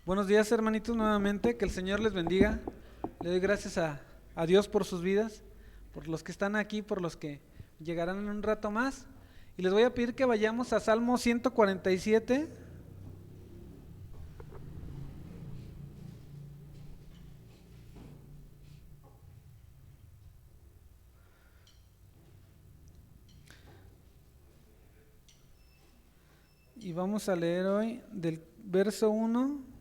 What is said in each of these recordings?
Buenos días, hermanitos, nuevamente, que el Señor les bendiga. Le doy gracias a Dios por sus vidas, por los que están aquí, por los que llegarán en un rato más. Y les voy a pedir que vayamos a Salmo 147. Y vamos a leer hoy del verso 1,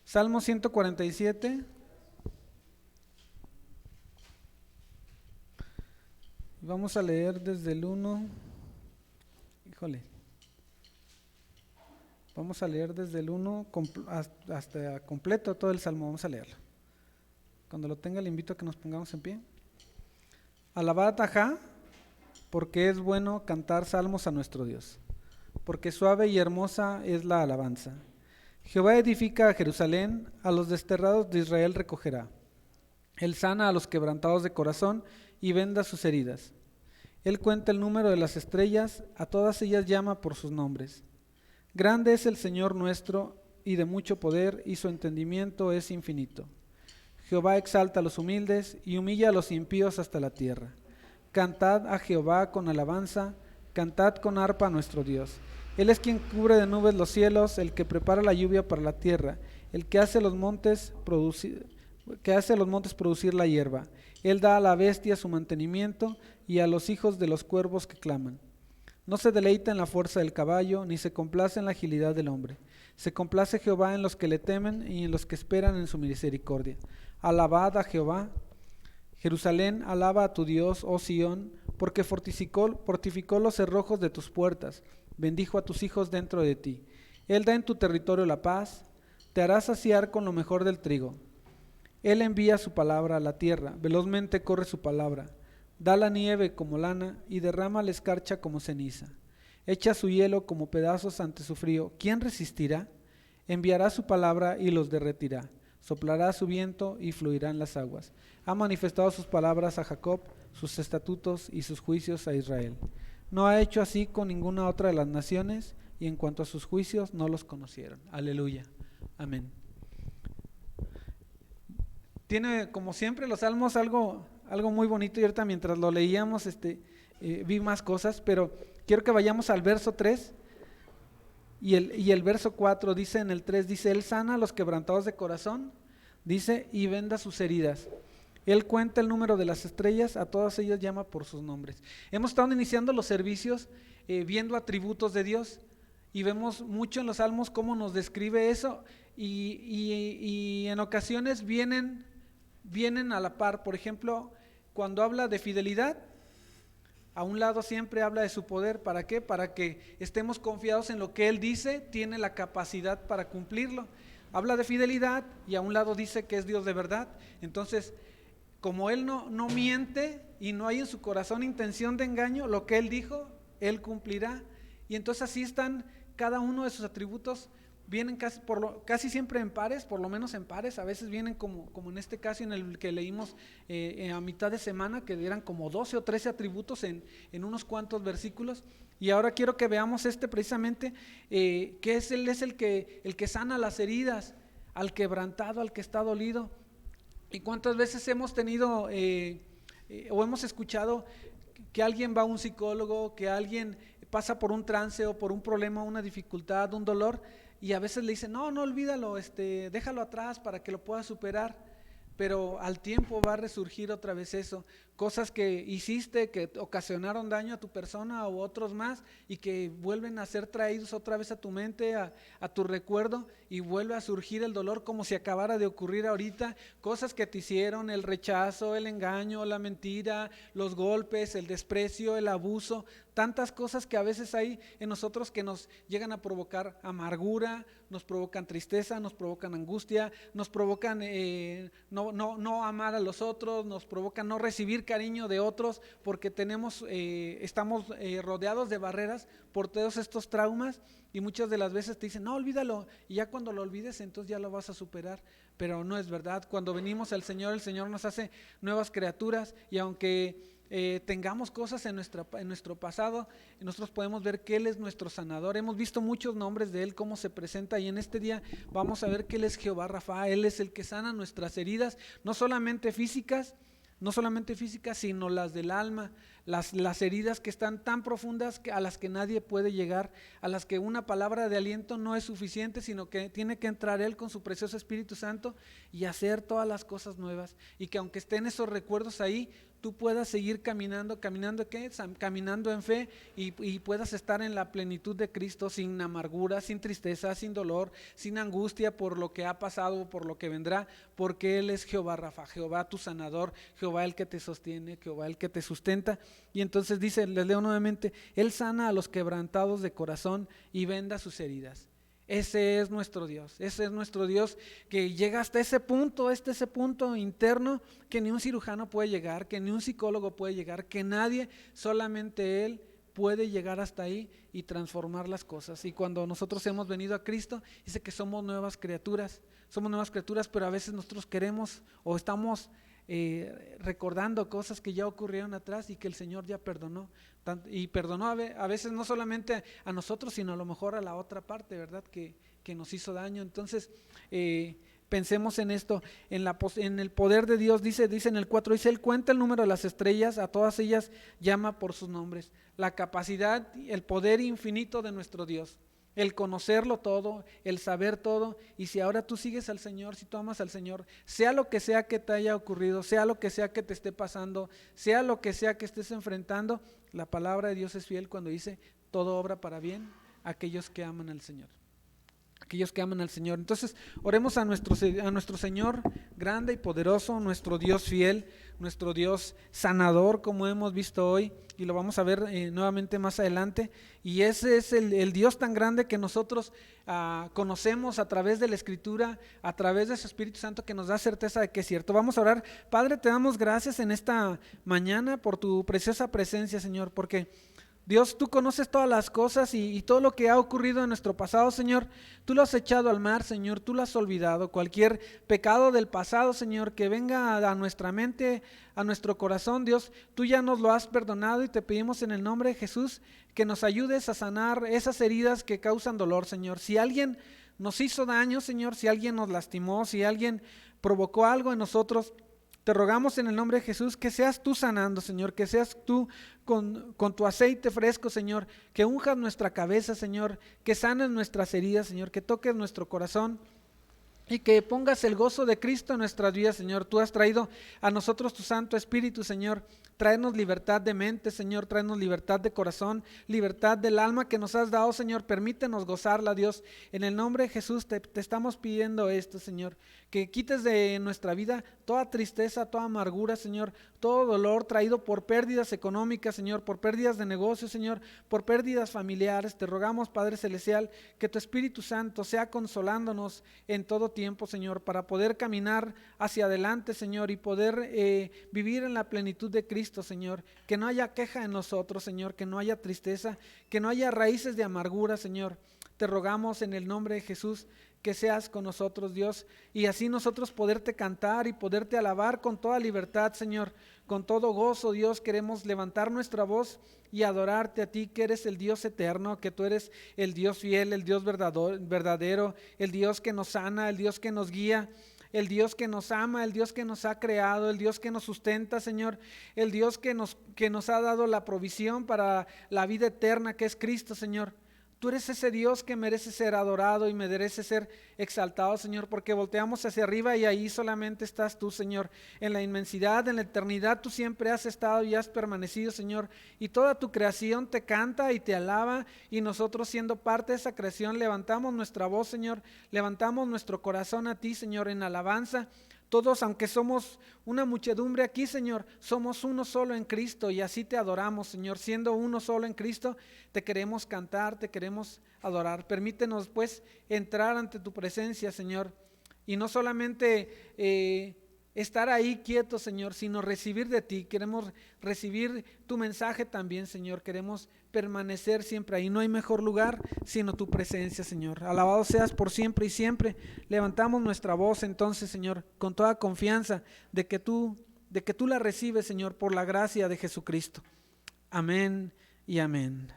Salmo 147. Y vamos a leer desde el 1. Híjole. Vamos a leer desde el 1 hasta completo todo el Salmo. Vamos a leerlo. Cuando lo tenga, le invito a que nos pongamos en pie. Alabad a Jah, porque es bueno cantar salmos a nuestro Dios, porque suave y hermosa es la alabanza. Jehová edifica a Jerusalén, a los desterrados de Israel recogerá. Él sana a los quebrantados de corazón y venda sus heridas. Él cuenta el número de las estrellas, a todas ellas llama por sus nombres. Grande es el Señor nuestro, y de mucho poder, y su entendimiento es infinito. Jehová exalta a los humildes, y humilla a los impíos hasta la tierra. Cantad a Jehová con alabanza, cantad con arpa a nuestro Dios. Él es quien cubre de nubes los cielos, el que prepara la lluvia para la tierra, el que hace los montes producir la hierba. Él da a la bestia su mantenimiento y a los hijos de los cuervos que claman. No se deleita en la fuerza del caballo, ni se complace en la agilidad del hombre. Se complace Jehová en los que le temen y en los que esperan en su misericordia. Alabad a Jehová. Jerusalén, alaba a tu Dios, oh Sión, porque fortificó los cerrojos de tus puertas, bendijo a tus hijos dentro de ti. Él da en tu territorio la paz, te hará saciar con lo mejor del trigo. Él envía su palabra a la tierra, velozmente corre su palabra. Da la nieve como lana y derrama la escarcha como ceniza. Echa su hielo como pedazos ante su frío. ¿Quién resistirá? Enviará su palabra y los derretirá. Soplará su viento y fluirán las aguas. Ha manifestado sus palabras a Jacob, sus estatutos y sus juicios a Israel. No ha hecho así con ninguna otra de las naciones, y en cuanto a sus juicios no los conocieron. Aleluya. Amén. Tiene, como siempre, los salmos algo muy bonito, y ahorita mientras lo leíamos vi más cosas, pero quiero que vayamos al verso 3 y el verso 4 dice, en el 3 dice, Él sana a los quebrantados de corazón, dice, y venda sus heridas. Él cuenta el número de las estrellas, a todas ellas llama por sus nombres. Hemos estado iniciando los servicios viendo atributos de Dios, y vemos mucho en los salmos cómo nos describe eso, y en ocasiones vienen a la par. Por ejemplo, cuando habla de fidelidad, a un lado siempre habla de su poder. ¿Para qué? Para que estemos confiados en lo que Él dice, tiene la capacidad para cumplirlo. Habla de fidelidad y a un lado dice que es Dios de verdad. Entonces, como Él no miente y no hay en su corazón intención de engaño, lo que Él dijo, Él cumplirá. Y entonces así están cada uno de sus atributos. Vienen casi siempre en pares, por lo menos en pares. A veces vienen como en este caso en el que leímos a mitad de semana, que eran como 12 o 13 atributos en unos cuantos versículos. Y ahora quiero que veamos precisamente, que Él es el que sana las heridas, al quebrantado, al que está dolido. ¿Y cuántas veces hemos tenido o hemos escuchado que alguien va a un psicólogo, que alguien pasa por un trance o por un problema, una dificultad, un dolor, y a veces le dicen, no olvídalo, déjalo atrás para que lo puedas superar? Pero al tiempo va a resurgir otra vez eso, cosas que hiciste que ocasionaron daño a tu persona o otros más, y que vuelven a ser traídos otra vez a tu mente, a tu recuerdo, y vuelve a surgir el dolor como si acabara de ocurrir ahorita. Cosas que te hicieron, el rechazo, el engaño, la mentira, los golpes, el desprecio, el abuso, tantas cosas que a veces hay en nosotros que nos llegan a provocar amargura, nos provocan tristeza, nos provocan angustia, nos provocan no amar a los otros, nos provocan no recibir cariño de otros, porque estamos rodeados de barreras por todos estos traumas. Y muchas de las veces te dicen, no, olvídalo, y ya cuando lo olvides entonces ya lo vas a superar. Pero no es verdad. Cuando venimos al Señor, el Señor nos hace nuevas criaturas, y aunque tengamos cosas en nuestro pasado, nosotros podemos ver que Él es nuestro sanador. Hemos visto muchos nombres de Él, cómo se presenta, y en este día vamos a ver que Él es Jehová Rafa. Él es el que sana nuestras heridas, no solamente físicas, sino las del alma, las heridas que están tan profundas a las que nadie puede llegar, a las que una palabra de aliento no es suficiente, sino que tiene que entrar Él con su precioso Espíritu Santo y hacer todas las cosas nuevas, y que aunque estén esos recuerdos ahí, tú puedas seguir caminando en fe, y puedas estar en la plenitud de Cristo, sin amargura, sin tristeza, sin dolor, sin angustia por lo que ha pasado, por lo que vendrá, porque Él es Jehová Rafa, Jehová tu sanador, Jehová el que te sostiene, Jehová el que te sustenta. Y entonces dice, les leo nuevamente, Él sana a los quebrantados de corazón y venda sus heridas. Ese es nuestro Dios que llega hasta ese punto interno que ni un cirujano puede llegar, que ni un psicólogo puede llegar, que nadie, solamente Él puede llegar hasta ahí y transformar las cosas. Y cuando nosotros hemos venido a Cristo, dice que somos nuevas criaturas, pero a veces nosotros queremos o estamos recordando cosas que ya ocurrieron atrás y que el Señor ya perdonó, y perdonó a veces no solamente a nosotros, sino a lo mejor a la otra parte, ¿verdad? Que nos hizo daño. Entonces pensemos en esto, en el poder de Dios. Dice en el 4, dice, Él cuenta el número de las estrellas, a todas ellas llama por sus nombres. La capacidad, el poder infinito de nuestro Dios, el conocerlo todo, el saber todo. Y si ahora tú sigues al Señor, si tú amas al Señor, sea lo que sea que te haya ocurrido, sea lo que sea que te esté pasando, sea lo que sea que estés enfrentando, la palabra de Dios es fiel cuando dice, todo obra para bien a aquellos que aman al Señor. Entonces oremos a nuestro Señor grande y poderoso, nuestro Dios fiel, nuestro Dios sanador, como hemos visto hoy, y lo vamos a ver nuevamente más adelante. Y ese es el Dios tan grande que nosotros conocemos a través de la Escritura, a través de su Espíritu Santo, que nos da certeza de que es cierto. Vamos a orar. Padre, te damos gracias en esta mañana por tu preciosa presencia, Señor, porque Dios, tú conoces todas las cosas y todo lo que ha ocurrido en nuestro pasado, Señor. Tú lo has echado al mar, Señor, tú lo has olvidado. Cualquier pecado del pasado, Señor, que venga a nuestra mente, a nuestro corazón, Dios, tú ya nos lo has perdonado, y te pedimos en el nombre de Jesús que nos ayudes a sanar esas heridas que causan dolor, Señor. Si alguien nos hizo daño, Señor, si alguien nos lastimó, si alguien provocó algo en nosotros, te rogamos en el nombre de Jesús que seas tú sanando, Señor, que seas tú con tu aceite fresco, Señor, que unjas nuestra cabeza, Señor, que sanes nuestras heridas, Señor, que toques nuestro corazón y que pongas el gozo de Cristo en nuestras vidas, Señor. Tú has traído a nosotros tu Santo Espíritu, Señor. Tráenos libertad de mente, Señor, tráenos libertad de corazón, libertad del alma que nos has dado, Señor. Permítenos gozarla, Dios. En el nombre de Jesús te estamos pidiendo esto, Señor, que quites de nuestra vida toda tristeza, toda amargura, Señor, todo dolor traído por pérdidas económicas, Señor, por pérdidas de negocios, Señor, por pérdidas familiares. Te rogamos, Padre Celestial, que tu Espíritu Santo sea consolándonos en todo tiempo, Señor, para poder caminar hacia adelante, Señor, y poder vivir en la plenitud de Cristo, Señor. Que no haya queja en nosotros, Señor, que no haya tristeza, que no haya raíces de amargura, Señor. Te rogamos en el nombre de Jesús que seas con nosotros, Dios, y así nosotros poderte cantar y poderte alabar con toda libertad, Señor, con todo gozo, Dios. Queremos levantar nuestra voz y adorarte a ti, que eres el Dios eterno, que tú eres el Dios fiel, el Dios verdadero, el Dios que nos sana, el Dios que nos guía, el Dios que nos ama, el Dios que nos ha creado, el Dios que nos sustenta, Señor, el Dios que nos ha dado la provisión para la vida eterna, que es Cristo, Señor. Tú eres ese Dios que merece ser adorado y merece ser exaltado, Señor, porque volteamos hacia arriba y ahí solamente estás tú, Señor. En la inmensidad, en la eternidad, tú siempre has estado y has permanecido, Señor. Y toda tu creación te canta y te alaba, y nosotros, siendo parte de esa creación, levantamos nuestra voz, Señor. Levantamos nuestro corazón a ti, Señor, en alabanza. Todos, aunque somos una muchedumbre aquí, Señor, somos uno solo en Cristo, y así te adoramos, Señor. Siendo uno solo en Cristo, te queremos cantar, te queremos adorar. Permítenos, pues, entrar ante tu presencia, Señor, y no solamente estar ahí quietos, Señor, sino recibir de ti. Queremos recibir tu mensaje también, Señor. Queremos permanecer siempre ahí. No hay mejor lugar sino tu presencia, Señor. Alabado seas por siempre y siempre. Levantamos nuestra voz entonces, Señor, con toda confianza de que tú de que tú la recibes, Señor, por la gracia de Jesucristo. Amén y amén.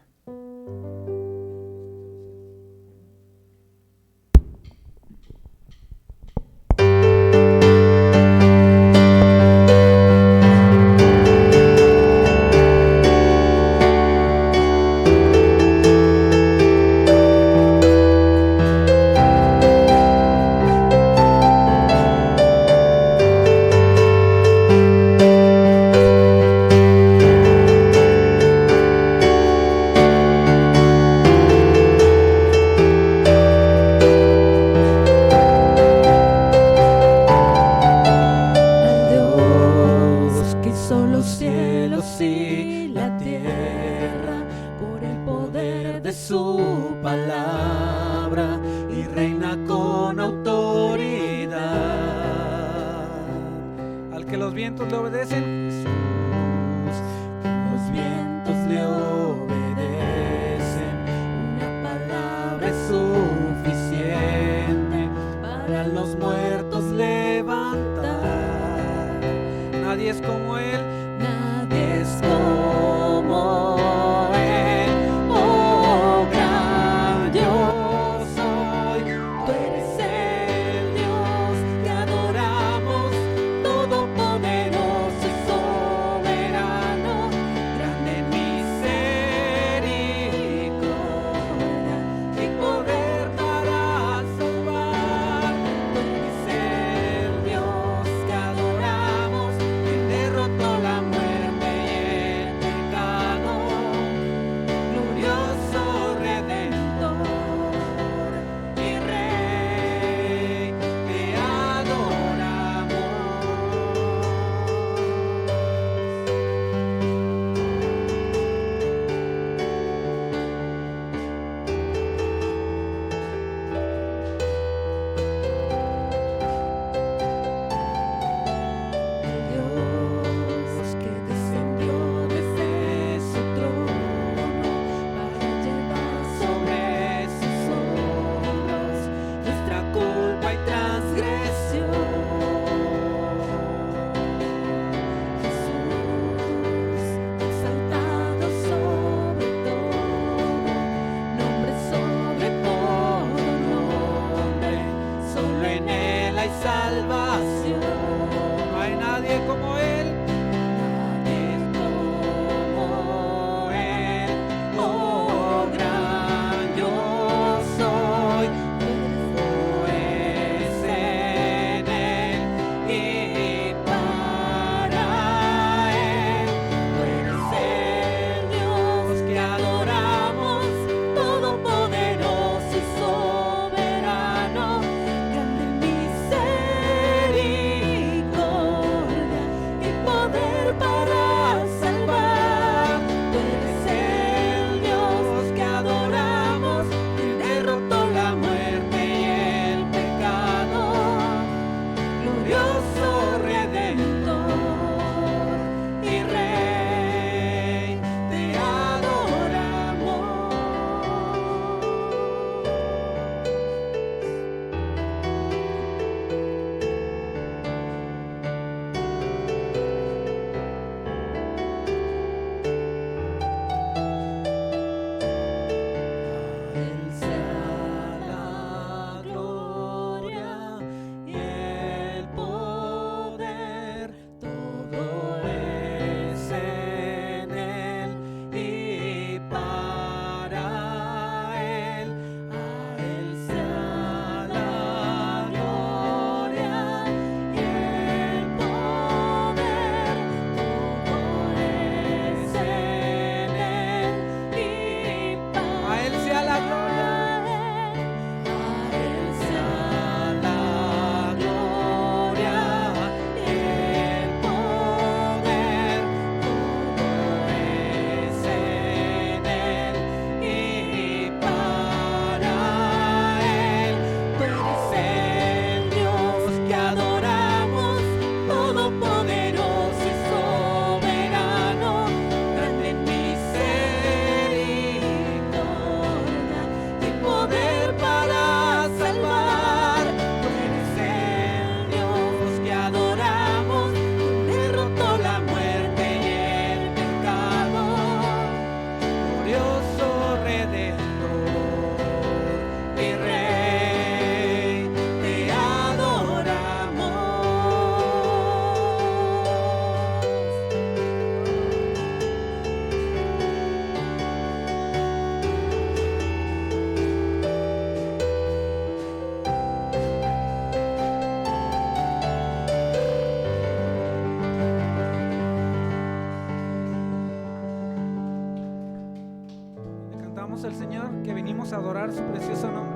a adorar su precioso nombre.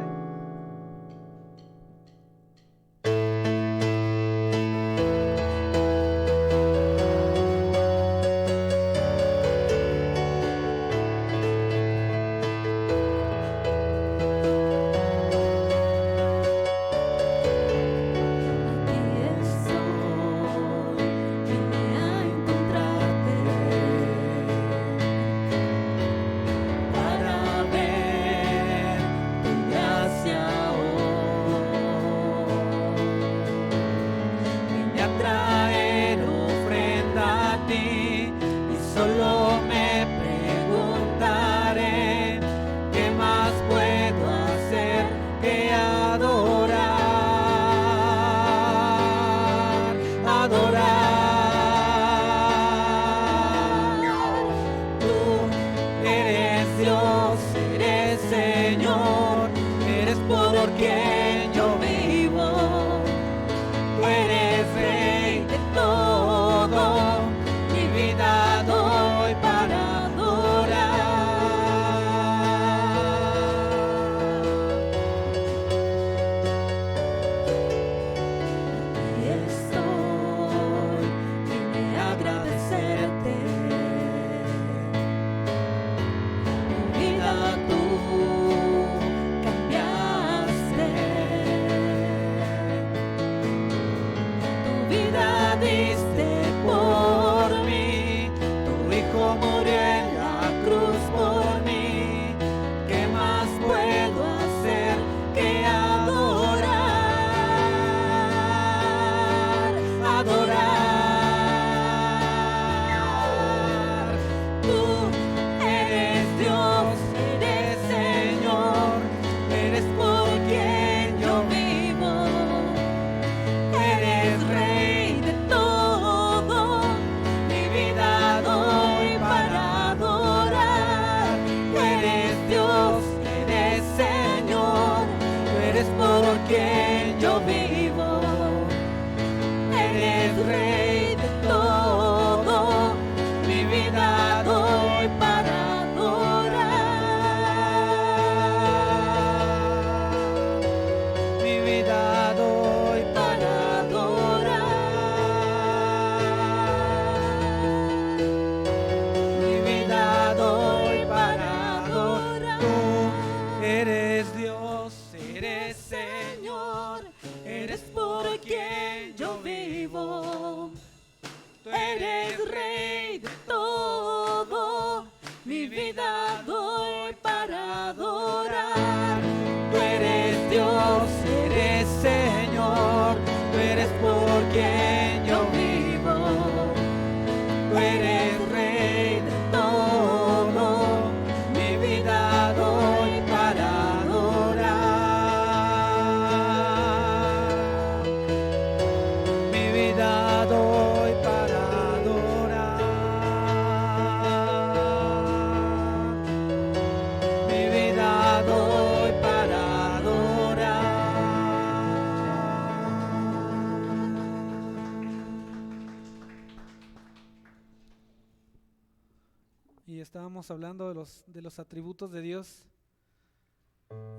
Y estábamos hablando de los atributos de Dios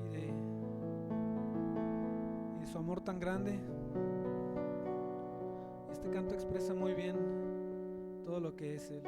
y de su amor tan grande. Este canto expresa muy bien todo lo que es Él.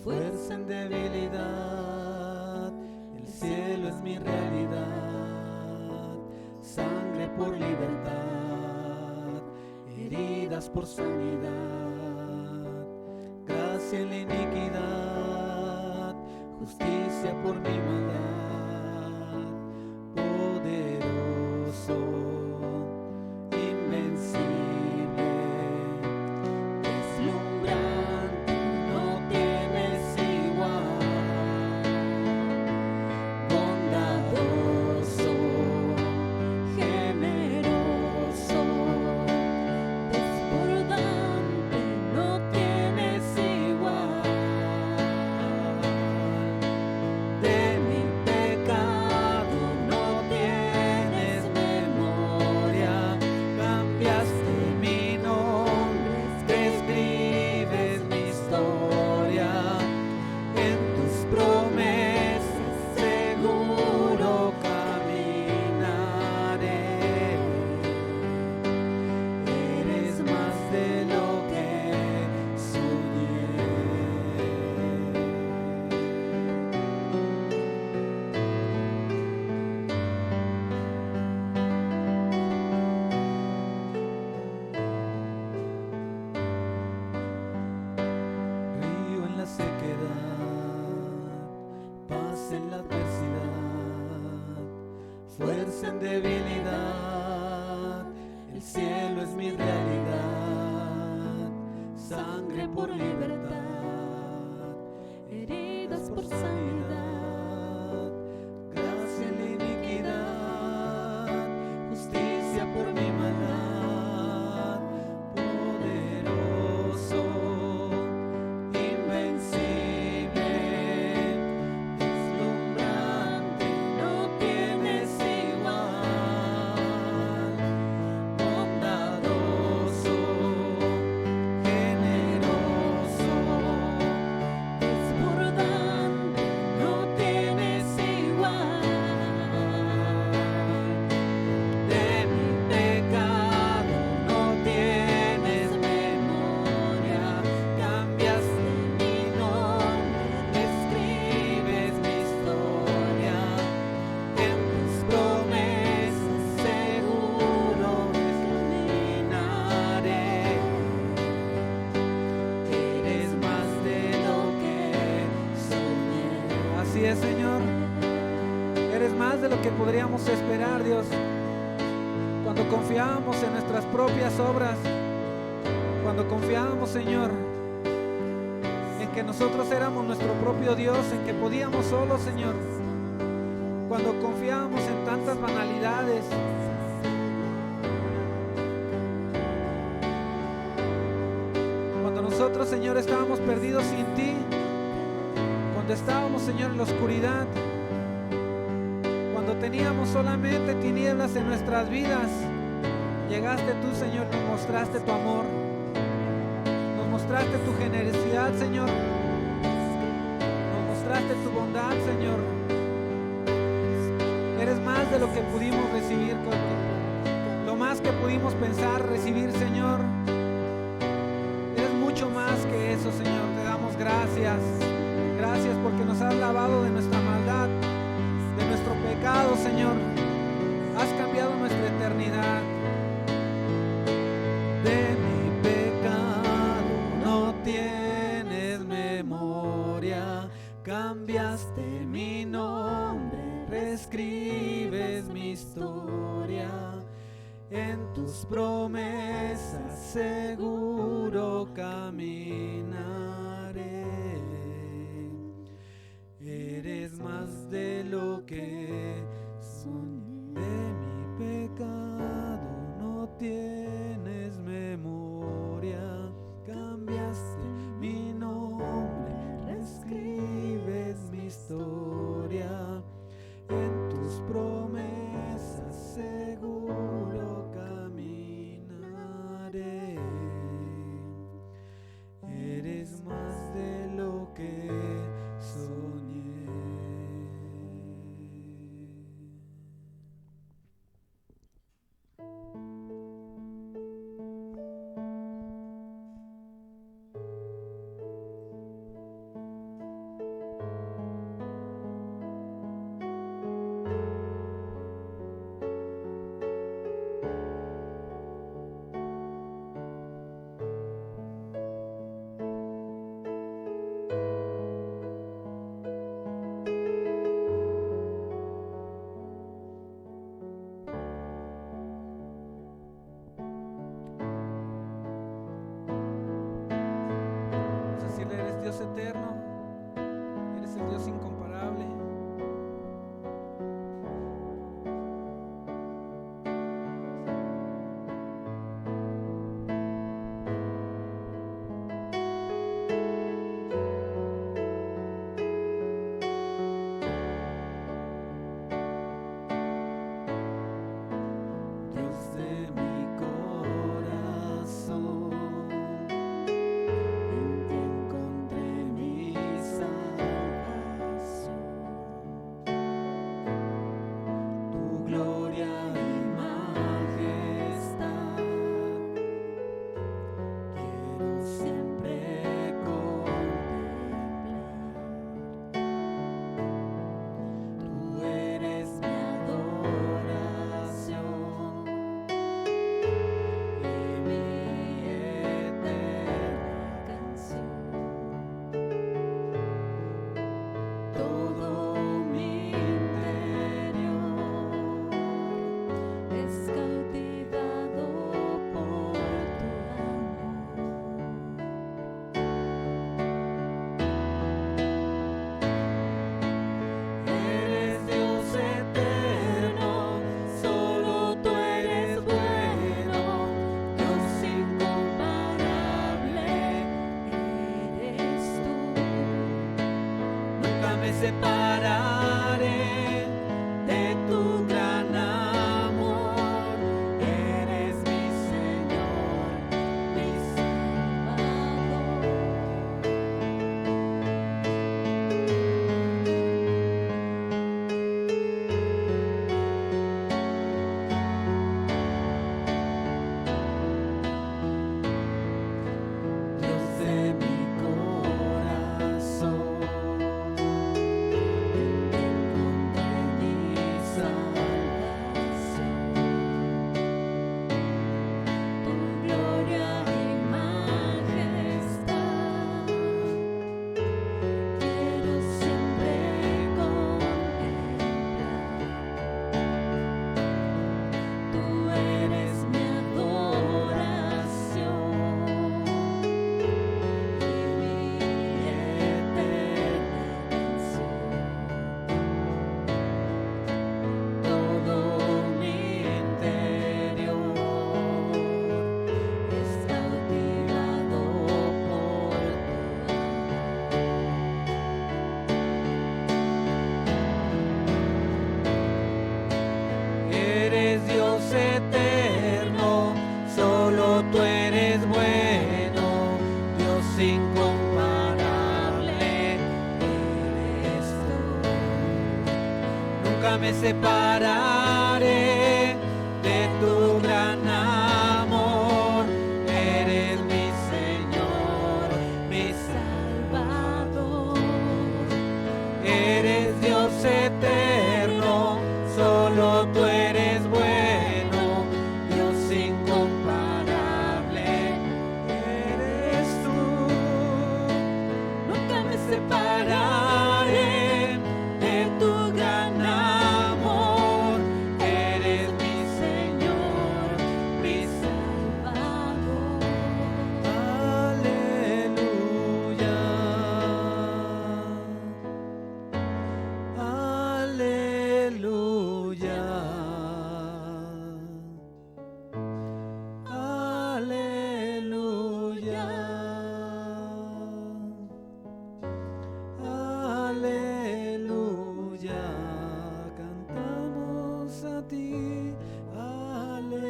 Fuerza en debilidad, el cielo es mi realidad. Sangre por libertad, heridas por sanidad. Gracia en la iniquidad, justicia por mi maldad. Poderoso, invencible, deslumbrante, no tienes igual. Bondadoso, generoso, fuerza en debilidad, el cielo es mi realidad, sangre por libertad, heridas por sanidad, gracia en la iniquidad, justicia por mi maldad, poderoso, invencible, deslumbrante, no tienes igual, bondadoso, generoso, desbordante, no tienes igual. De mi pecado no tienes memoria, cambiaste mi nombre, reescribes mi historia, en tus promesas seguro caminaré. Eres más de lo que soñé. Así es, Señor. Eres más de lo que podríamos esperar, Dios. Cuando confiábamos en nuestras propias obras, cuando confiábamos, Señor, en que nosotros éramos nuestro propio Dios, en que podíamos solos, Señor, cuando confiábamos en tantas banalidades, cuando nosotros, Señor, estábamos perdidos sin ti, cuando estábamos, Señor, en la oscuridad, cuando teníamos solamente tinieblas en nuestras vidas, llegaste tú, Señor, nos mostraste tu amor, nos mostraste tu generosidad, Señor, nos mostraste tu bondad, Señor. Eres más de lo que pudimos recibir, lo más que pudimos pensar recibir, Señor. Eres mucho más que eso, Señor. Te damos gracias. Gracias porque nos has lavado de nuestra maldad, de nuestro pecado, Señor. Has cambiado nuestra eternidad. De mi pecado no tienes memoria, cambiaste mi nombre, reescribes mi historia, en tus promesas seguro caminaré. Eres más de lo que soñé. De mi pecado no tienes memoria, cambiaste mi nombre, reescribes mi historia, en tus promesas seguro caminaré. Eres más de lo que soñé. Vamos a decirle, eres Dios eterno, eres el Dios incomparable. Dios de mi corazón, en ti encontré mi me separaré de tu gran amor. Eres mi Señor, mi Salvador. Dios de mi corazón, encontré mi salvación. Tu gloria y majestad quiero siempre contemplar. Tú eres mi adoración y mi eterna canción. Todo mi interior es cautivado por tu amor. Eres Dios eterno, solo tú eres bueno, Dios incomparable eres tú. Nunca me separaré de tu gran amor. Eres mi Señor, mi Salvador. Eres Dios eterno, solo tú eres bueno, Dios incomparable eres tú. Nunca me separaré de tu gran amor. Eres mi Señor, mi Salvador. Aleluya. Aleluya. Aleluya. Aleluya. Cantamos a ti. Aleluya.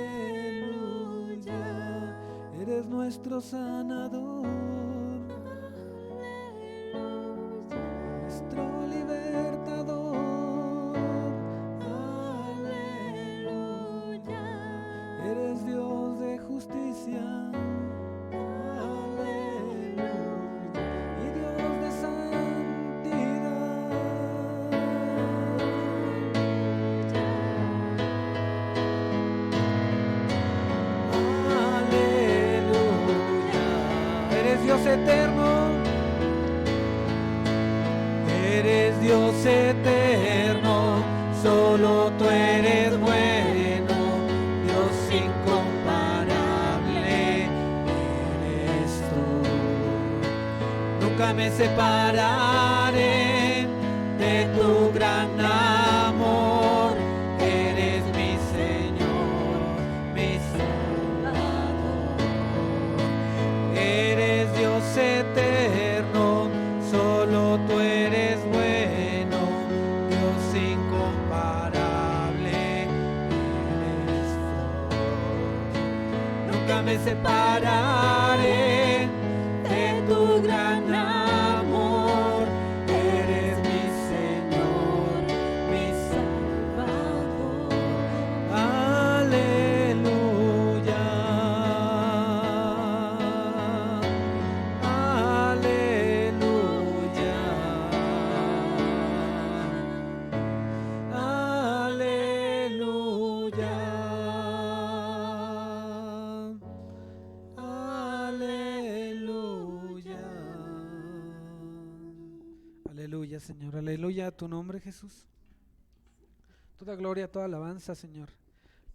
Eres nuestro sanador. Nuestro libertador. Aleluya. Eres Dios de justicia. Aleluya. Y Dios de santidad. Aleluya. Eres Dios eterno. Eres Dios eterno, solo tú eres bueno, Dios incomparable eres tú. Nunca me separaré de tu gran amor. Eres mi Señor, mi Salvador. Eres Dios eterno, solo tú eres bueno, Dios incomparable eres tú. Nunca me separaré de tu gran amor. Eres mi Señor, mi Salvador. Aleluya. Aleluya. Aleluya. Aleluya. Aleluya, Señor. Aleluya a tu nombre, Jesús. Toda gloria, toda alabanza, Señor.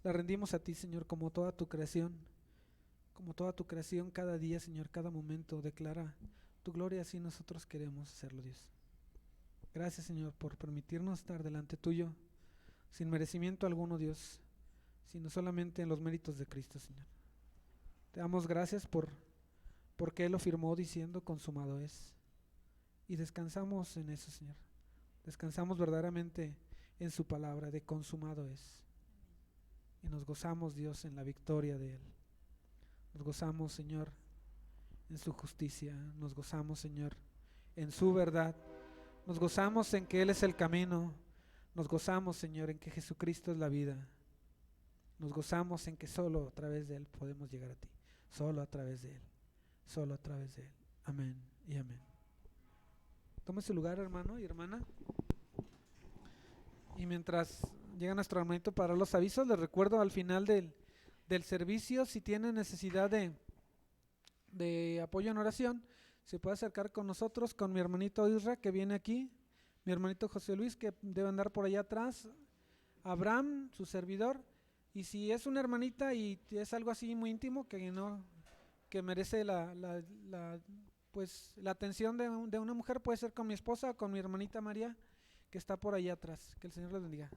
La rendimos a ti, Señor, como toda tu creación. Como toda tu creación, cada día, Señor, cada momento declara tu gloria, así nosotros queremos hacerlo, Dios. Gracias, Señor, por permitirnos estar delante tuyo, sin merecimiento alguno, Dios, sino solamente en los méritos de Cristo, Señor. Te damos gracias porque Él lo firmó diciendo consumado es. Y descansamos en eso, Señor. Descansamos verdaderamente en su palabra de consumado es. Y nos gozamos, Dios, en la victoria de Él. Nos gozamos, Señor, en su justicia. Nos gozamos, Señor, en su verdad. Nos gozamos en que Él es el camino. Nos gozamos, Señor, en que Jesucristo es la vida. Nos gozamos en que solo a través de Él podemos llegar a ti. Solo a través de Él. Solo a través de Él. Amén y amén. Tome su lugar, hermano y hermana. Y mientras llega nuestro hermanito para los avisos, les recuerdo al final del servicio, si tienen necesidad de apoyo en oración, se puede acercar con nosotros, con mi hermanito Isra, que viene aquí, mi hermanito José Luis, que debe andar por allá atrás, Abraham, su servidor, y si es una hermanita y es algo así muy íntimo que merece pues la atención de una mujer, puede ser con mi esposa o con mi hermanita María, que está por allá atrás. Que el Señor les bendiga.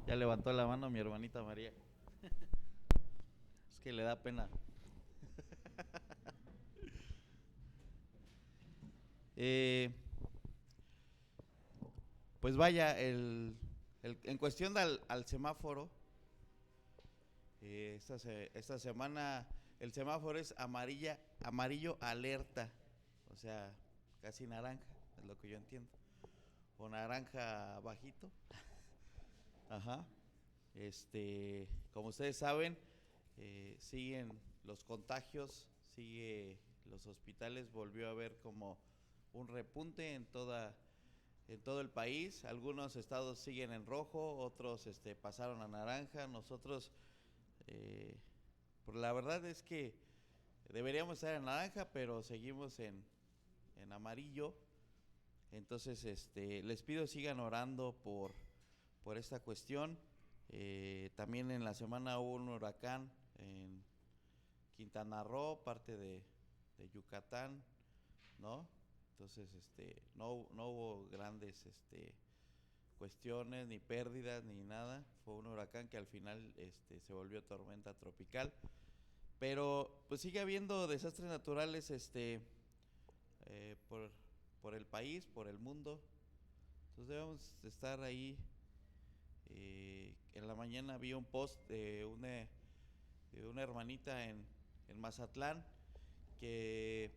Ya levantó la mano mi hermanita María. Es que le da pena. Pues vaya, en cuestión al semáforo, esta semana el semáforo es amarillo alerta, o sea, casi naranja, es lo que yo entiendo, o naranja bajito. Ajá. Como ustedes saben, siguen los contagios, sigue los hospitales, volvió a haber como un repunte en todo el país. Algunos estados siguen en rojo, otros pasaron a naranja. Nosotros, pues la verdad es que deberíamos estar en naranja, pero seguimos en amarillo. Entonces, les pido sigan orando por esta cuestión. También en la semana hubo un huracán en Quintana Roo, parte de Yucatán, ¿no? Entonces, no hubo grandes cuestiones, ni pérdidas, ni nada. Fue un huracán que al final se volvió tormenta tropical. Pero pues sigue habiendo desastres naturales por el país, por el mundo. Entonces debemos estar ahí. En la mañana vi un post de una hermanita en Mazatlán que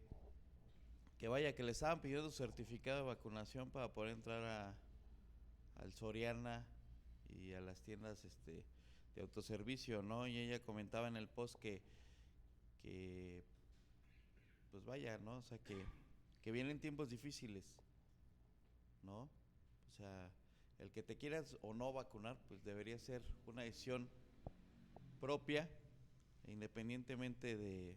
vaya, que le estaban pidiendo su certificado de vacunación para poder entrar al Soriana y a las tiendas de autoservicio, ¿no? Y ella comentaba en el post que pues vaya, ¿no? O sea, que vienen tiempos difíciles, ¿no? O sea, el que te quieras o no vacunar, pues debería ser una decisión propia, independientemente de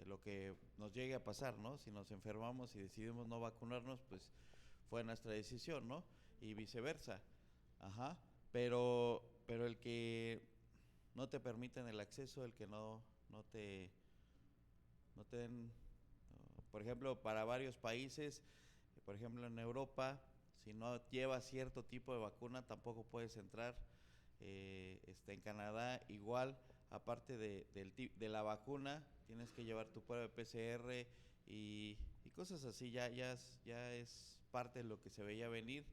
lo que nos llegue a pasar, ¿no? Si nos enfermamos y decidimos no vacunarnos, pues fue nuestra decisión, ¿no? Y viceversa. Ajá. Pero el que no te permiten el acceso, el que no te den, por ejemplo, para varios países, por ejemplo en Europa, si no llevas cierto tipo de vacuna tampoco puedes entrar. En Canadá igual, aparte de la vacuna, tienes que llevar tu prueba de PCR y cosas así. Ya es parte de lo que se veía venir,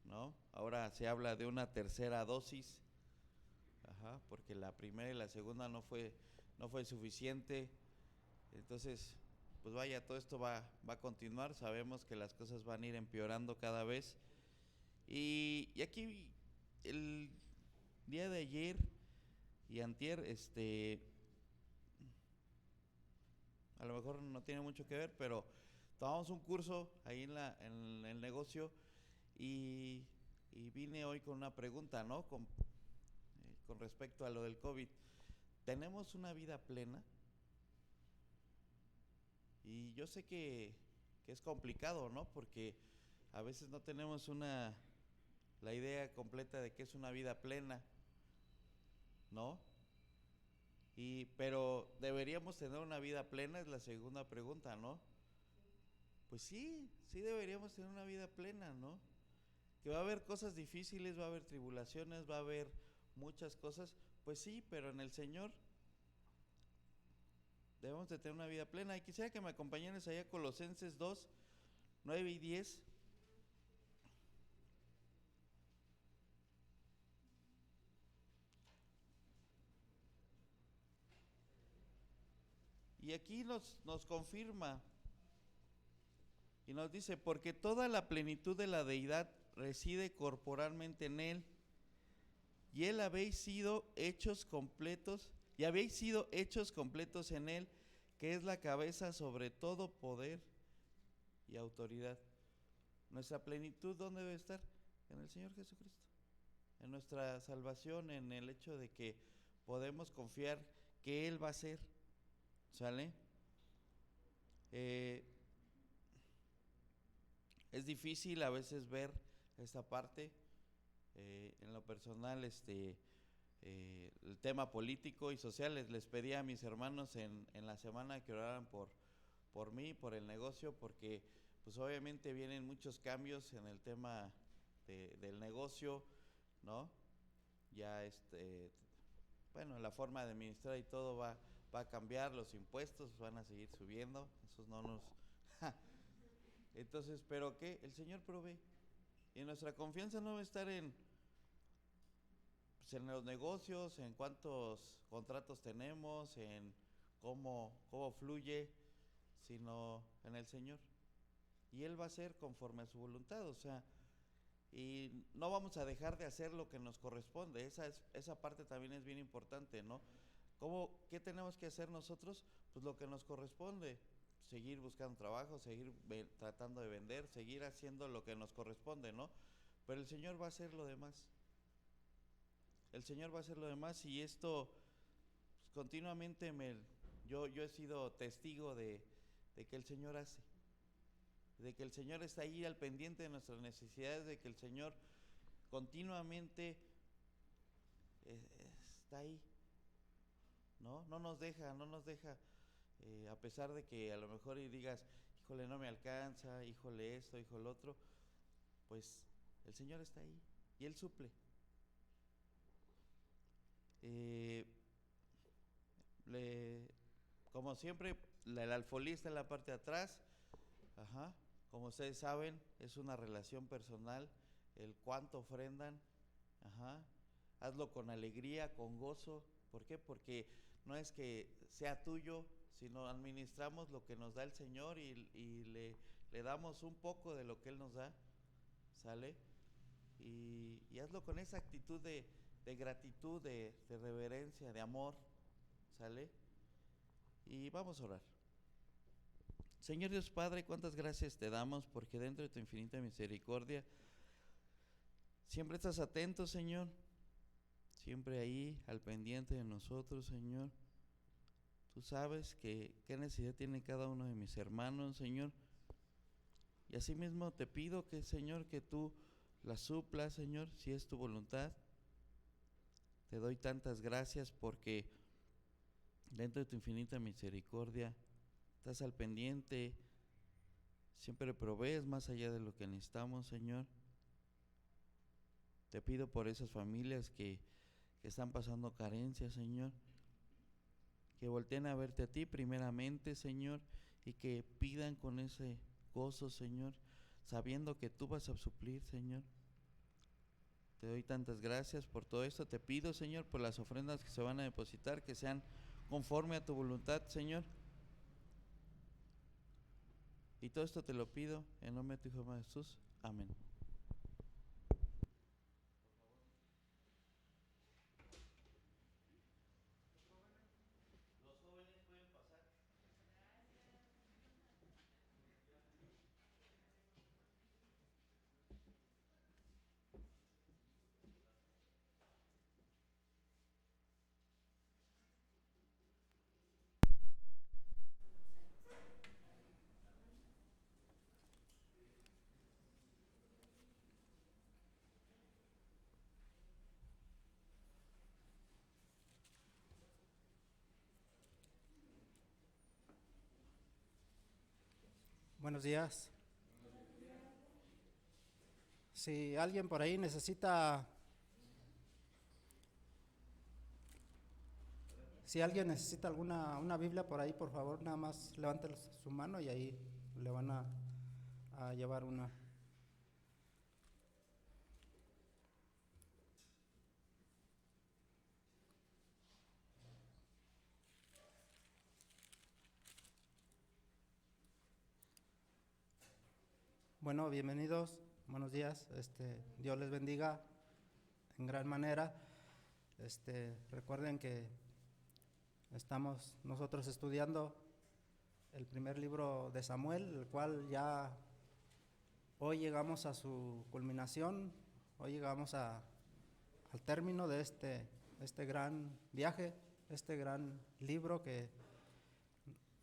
¿no? Ahora se habla de una tercera dosis, ajá, porque la primera y la segunda no fue suficiente. Entonces, pues vaya, todo esto va a continuar. Sabemos que las cosas van a ir empeorando cada vez. Y aquí el día de ayer y antier, a lo mejor no tiene mucho que ver, pero tomamos un curso ahí en el negocio y vine hoy con una pregunta, ¿no? Con respecto a lo del COVID. ¿Tenemos una vida plena? Y yo sé que es complicado, ¿no? Porque a veces no tenemos la idea completa de qué es una vida plena, ¿no? Pero deberíamos tener una vida plena, es la segunda pregunta, ¿no? Pues sí deberíamos tener una vida plena, ¿no? Que va a haber cosas difíciles, va a haber tribulaciones, va a haber muchas cosas, pues sí, pero en el Señor debemos de tener una vida plena. Y quisiera que me acompañaras allá a Colosenses 2, 9 y 10. Y aquí nos confirma y nos dice, porque toda la plenitud de la deidad reside corporalmente en él, y habéis sido hechos completos en él, que es la cabeza sobre todo poder y autoridad. Nuestra plenitud, ¿dónde debe estar? En el Señor Jesucristo, en nuestra salvación, en el hecho de que podemos confiar que Él va a ser, ¿sale? Es difícil a veces ver esta parte, en lo personal, el tema político y social. Les pedí a mis hermanos en la semana que oraran por mí, por el negocio, porque pues obviamente vienen muchos cambios en el tema del negocio, ¿no? Ya bueno, la forma de administrar y todo va a cambiar, los impuestos van a seguir subiendo, esos no nos... Entonces, ¿pero qué? El Señor provee. Y nuestra confianza no va a estar en los negocios, en cuántos contratos tenemos, en cómo fluye, sino en el Señor. Y Él va a hacer conforme a su voluntad, o sea, y no vamos a dejar de hacer lo que nos corresponde. Esa parte también es bien importante, ¿no? ¿Qué tenemos que hacer nosotros? Pues lo que nos corresponde, seguir buscando trabajo, seguir tratando de vender, seguir haciendo lo que nos corresponde, ¿no? Pero el Señor va a hacer lo demás. El Señor va a hacer lo demás, y esto pues, continuamente yo he sido testigo de que el Señor hace, de que el Señor está ahí al pendiente de nuestras necesidades, de que el Señor continuamente está ahí, ¿no? No nos deja, a pesar de que a lo mejor digas, híjole, no me alcanza, híjole esto, híjole otro, pues el Señor está ahí y Él suple. Como siempre, el alfolí está en la parte de atrás. Ajá. Como ustedes saben, es una relación personal, el cuánto ofrendan. Ajá. Hazlo con alegría, con gozo. ¿Por qué? Porque no es que sea tuyo, sino administramos lo que nos da el Señor y le damos un poco de lo que Él nos da, ¿sale? Y hazlo con esa actitud de gratitud, de reverencia, de amor, ¿sale? Y vamos a orar. Señor Dios Padre, cuántas gracias te damos, porque dentro de tu infinita misericordia siempre estás atento, Señor, siempre ahí al pendiente de nosotros, Señor. Tú sabes qué necesidad tiene cada uno de mis hermanos, Señor, y asimismo te pido que, Señor, que tú la suplas, Señor, si es tu voluntad. Te doy tantas gracias porque dentro de tu infinita misericordia estás al pendiente, siempre provees más allá de lo que necesitamos, Señor. Te pido por esas familias que están pasando carencias, Señor, que volteen a verte a ti primeramente, Señor, y que pidan con ese gozo, Señor, sabiendo que tú vas a suplir, Señor. Te doy tantas gracias por todo esto. Te pido, Señor, por las ofrendas que se van a depositar, que sean conforme a tu voluntad, Señor. Y todo esto te lo pido en nombre de tu Hijo Jesús. Amén. Los jóvenes pueden pasar. Buenos días. Si alguien por ahí necesita Si alguien necesita una Biblia por ahí, por favor, nada más levante su mano y ahí le van a llevar una. Bueno, bienvenidos, buenos días, Dios les bendiga en gran manera. Recuerden que estamos nosotros estudiando el primer libro de Samuel, el cual ya hoy llegamos a su culminación, hoy llegamos al término de este gran viaje, este gran libro que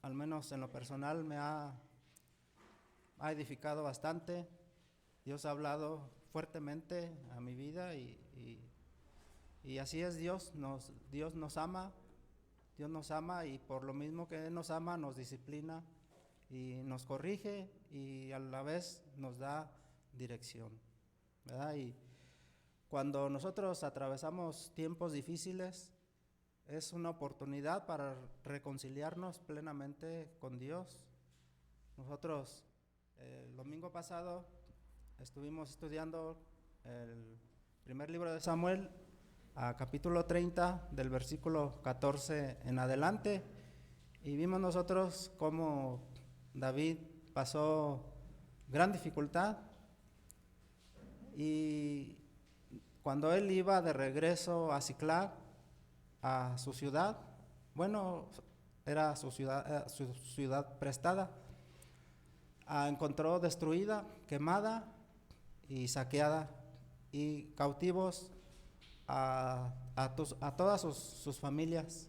al menos en lo personal me ha edificado bastante. Dios ha hablado fuertemente a mi vida y así es Dios nos ama. Dios nos ama y por lo mismo que Él nos ama, nos disciplina y nos corrige y a la vez nos da dirección, ¿verdad? Y cuando nosotros atravesamos tiempos difíciles, es una oportunidad para reconciliarnos plenamente con Dios. Nosotros el domingo pasado estuvimos estudiando el primer libro de Samuel, a capítulo 30, del versículo 14 en adelante, y vimos nosotros cómo David pasó gran dificultad, y cuando él iba de regreso a Siclag, a su ciudad, bueno, era su ciudad prestada, encontró destruida, quemada y saqueada, y cautivos a todas sus familias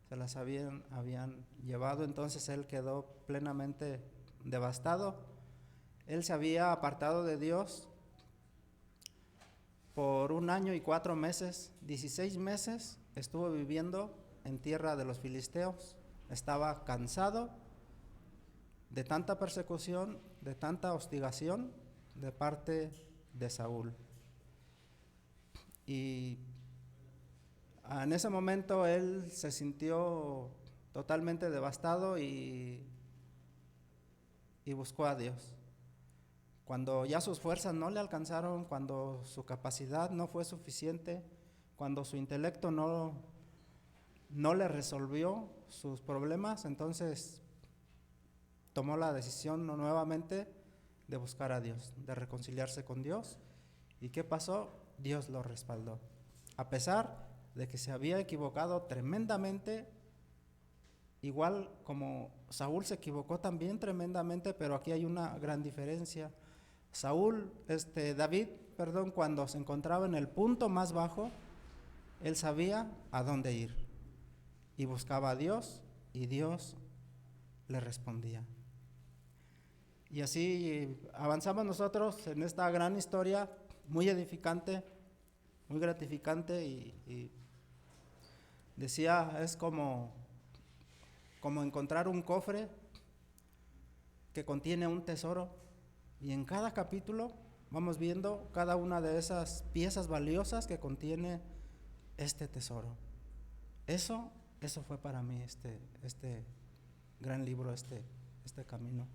se las habían llevado. Entonces él quedó plenamente devastado. Él se había apartado de Dios por 1 año y 4 meses, 16 meses estuvo viviendo en tierra de los filisteos. Estaba cansado de tanta persecución, de tanta hostigación de parte de Saúl. Y en ese momento él se sintió totalmente devastado y buscó a Dios. Cuando ya sus fuerzas no le alcanzaron, cuando su capacidad no fue suficiente, cuando su intelecto no le resolvió sus problemas, entonces tomó la decisión nuevamente de buscar a Dios, de reconciliarse con Dios. ¿Y qué pasó? Dios lo respaldó. A pesar de que se había equivocado tremendamente, igual como Saúl se equivocó también tremendamente, pero aquí hay una gran diferencia. David, cuando se encontraba en el punto más bajo, él sabía a dónde ir y buscaba a Dios y Dios le respondía. Y así avanzamos nosotros en esta gran historia, muy edificante, muy gratificante, y decía, es como encontrar un cofre que contiene un tesoro, y en cada capítulo vamos viendo cada una de esas piezas valiosas que contiene este tesoro. Eso fue para mí este gran libro, este camino.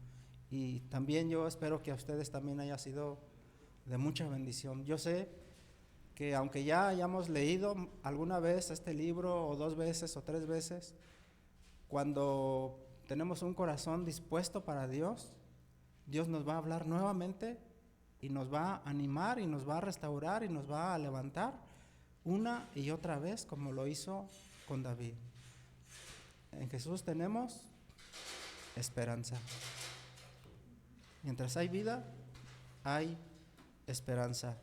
Y también yo espero que a ustedes también haya sido de mucha bendición. Yo sé que aunque ya hayamos leído alguna vez este libro, o 2 veces o 3 veces, cuando tenemos un corazón dispuesto para Dios, Dios nos va a hablar nuevamente y nos va a animar y nos va a restaurar y nos va a levantar una y otra vez, como lo hizo con David. En Jesús tenemos esperanza. Mientras hay vida, hay esperanza.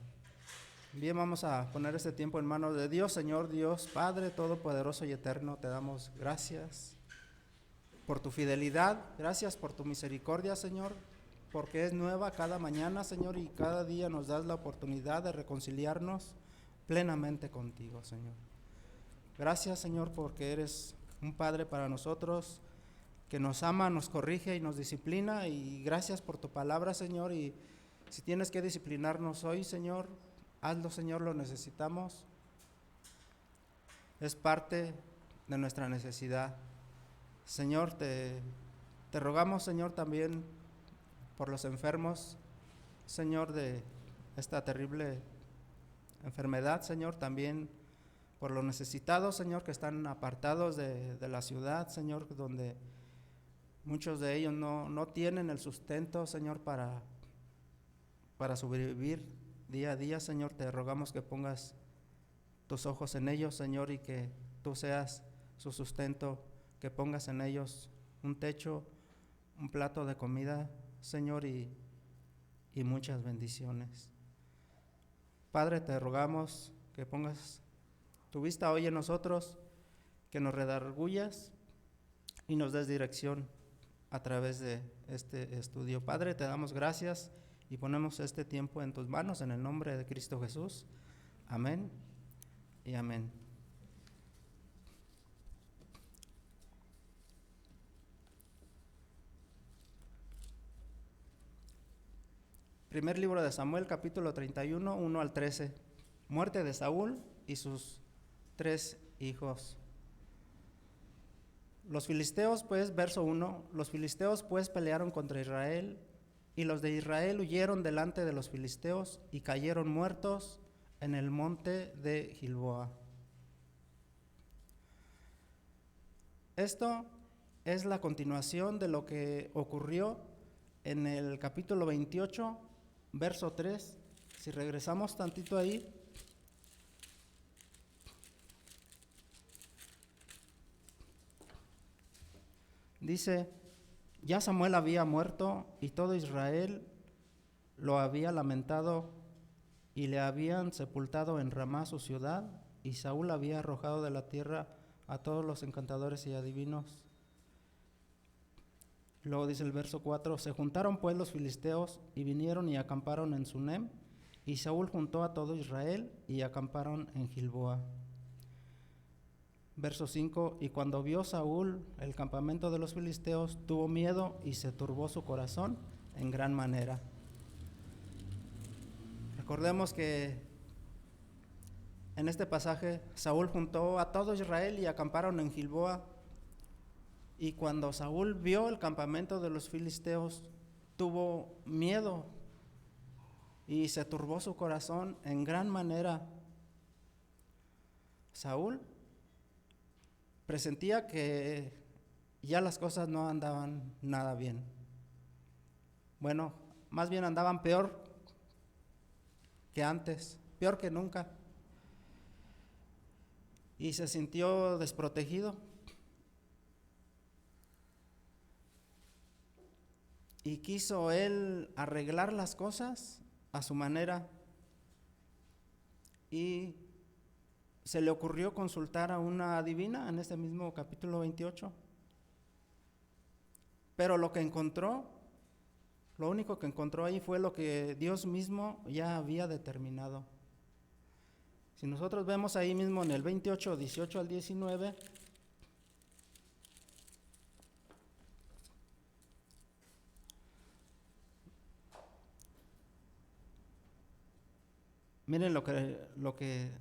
Bien, vamos a poner este tiempo en manos de Dios. Señor Dios, Padre Todopoderoso y Eterno, te damos gracias por tu fidelidad, gracias por tu misericordia, Señor, porque es nueva cada mañana, Señor, y cada día nos das la oportunidad de reconciliarnos plenamente contigo, Señor. Gracias, Señor, porque eres un Padre para nosotros, que nos ama, nos corrige y nos disciplina, y gracias por tu palabra, Señor. Y si tienes que disciplinarnos hoy, Señor, hazlo, Señor, lo necesitamos. Es parte de nuestra necesidad. Señor, te rogamos, Señor, también por los enfermos, Señor, de esta terrible enfermedad, Señor, también por los necesitados, Señor, que están apartados de la ciudad, Señor, donde muchos de ellos no tienen el sustento, Señor, para sobrevivir día a día. Señor, te rogamos que pongas tus ojos en ellos, Señor, y que tú seas su sustento, que pongas en ellos un techo, un plato de comida, Señor, y muchas bendiciones. Padre, te rogamos que pongas tu vista hoy en nosotros, que nos redargullas y nos des dirección a través de este estudio. Padre, te damos gracias y ponemos este tiempo en tus manos en el nombre de Cristo Jesús. Amén y amén. Primer libro de Samuel, capítulo 31, 1 al 13. Muerte de Saúl y sus 3 hijos. Los filisteos, pues, verso 1, los filisteos, pues, pelearon contra Israel, y los de Israel huyeron delante de los filisteos y cayeron muertos en el monte de Gilboa. Esto es la continuación de lo que ocurrió en el capítulo 28, verso 3. Si regresamos tantito ahí, dice: ya Samuel había muerto y todo Israel lo había lamentado y le habían sepultado en Ramá su ciudad, y Saúl había arrojado de la tierra a todos los encantadores y adivinos. Luego dice el verso 4: se juntaron pues los filisteos y vinieron y acamparon en Sunem, y Saúl juntó a todo Israel y acamparon en Gilboa. Verso 5: y cuando vio Saúl el campamento de los filisteos, tuvo miedo y se turbó su corazón en gran manera. Recordemos que en este pasaje Saúl juntó a todo Israel y acamparon en Gilboa. Y cuando Saúl vio el campamento de los filisteos, tuvo miedo y se turbó su corazón en gran manera. Saúl presentía que ya las cosas no andaban nada bien. Bueno, más bien andaban peor que antes, peor que nunca. Y se sintió desprotegido. Y quiso él arreglar las cosas a su manera. Y se le ocurrió consultar a una adivina en este mismo capítulo 28. Pero lo único que encontró ahí fue lo que Dios mismo ya había determinado. Si nosotros vemos ahí mismo en el 28, 18 al 19, miren lo que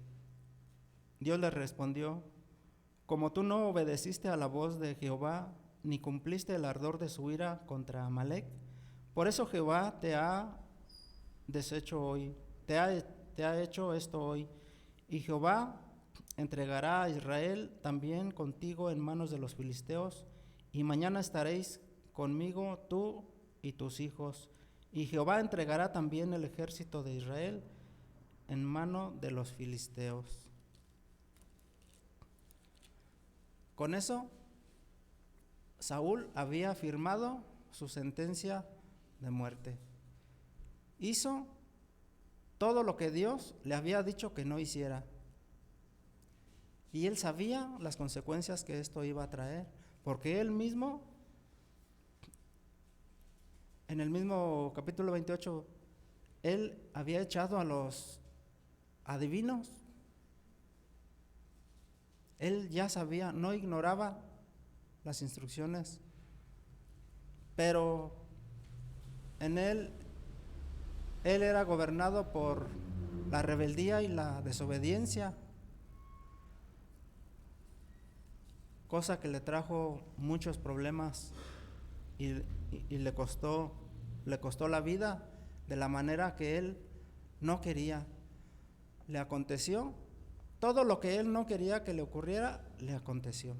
Dios le respondió: como tú no obedeciste a la voz de Jehová, ni cumpliste el ardor de su ira contra Amalec, por eso Jehová te ha deshecho hoy, te ha hecho esto hoy. Y Jehová entregará a Israel también contigo en manos de los filisteos, y mañana estaréis conmigo tú y tus hijos. Y Jehová entregará también el ejército de Israel en mano de los filisteos. Con eso, Saúl había firmado su sentencia de muerte. Hizo todo lo que Dios le había dicho que no hiciera. Y él sabía las consecuencias que esto iba a traer, porque él mismo, en el mismo capítulo 28, él había echado a los adivinos. Él ya sabía, no ignoraba las instrucciones, pero en él era gobernado por la rebeldía y la desobediencia. cosa que le trajo muchos problemas y le costó la vida de la manera que él no quería. Le aconteció todo lo que él no quería que le ocurriera, le aconteció.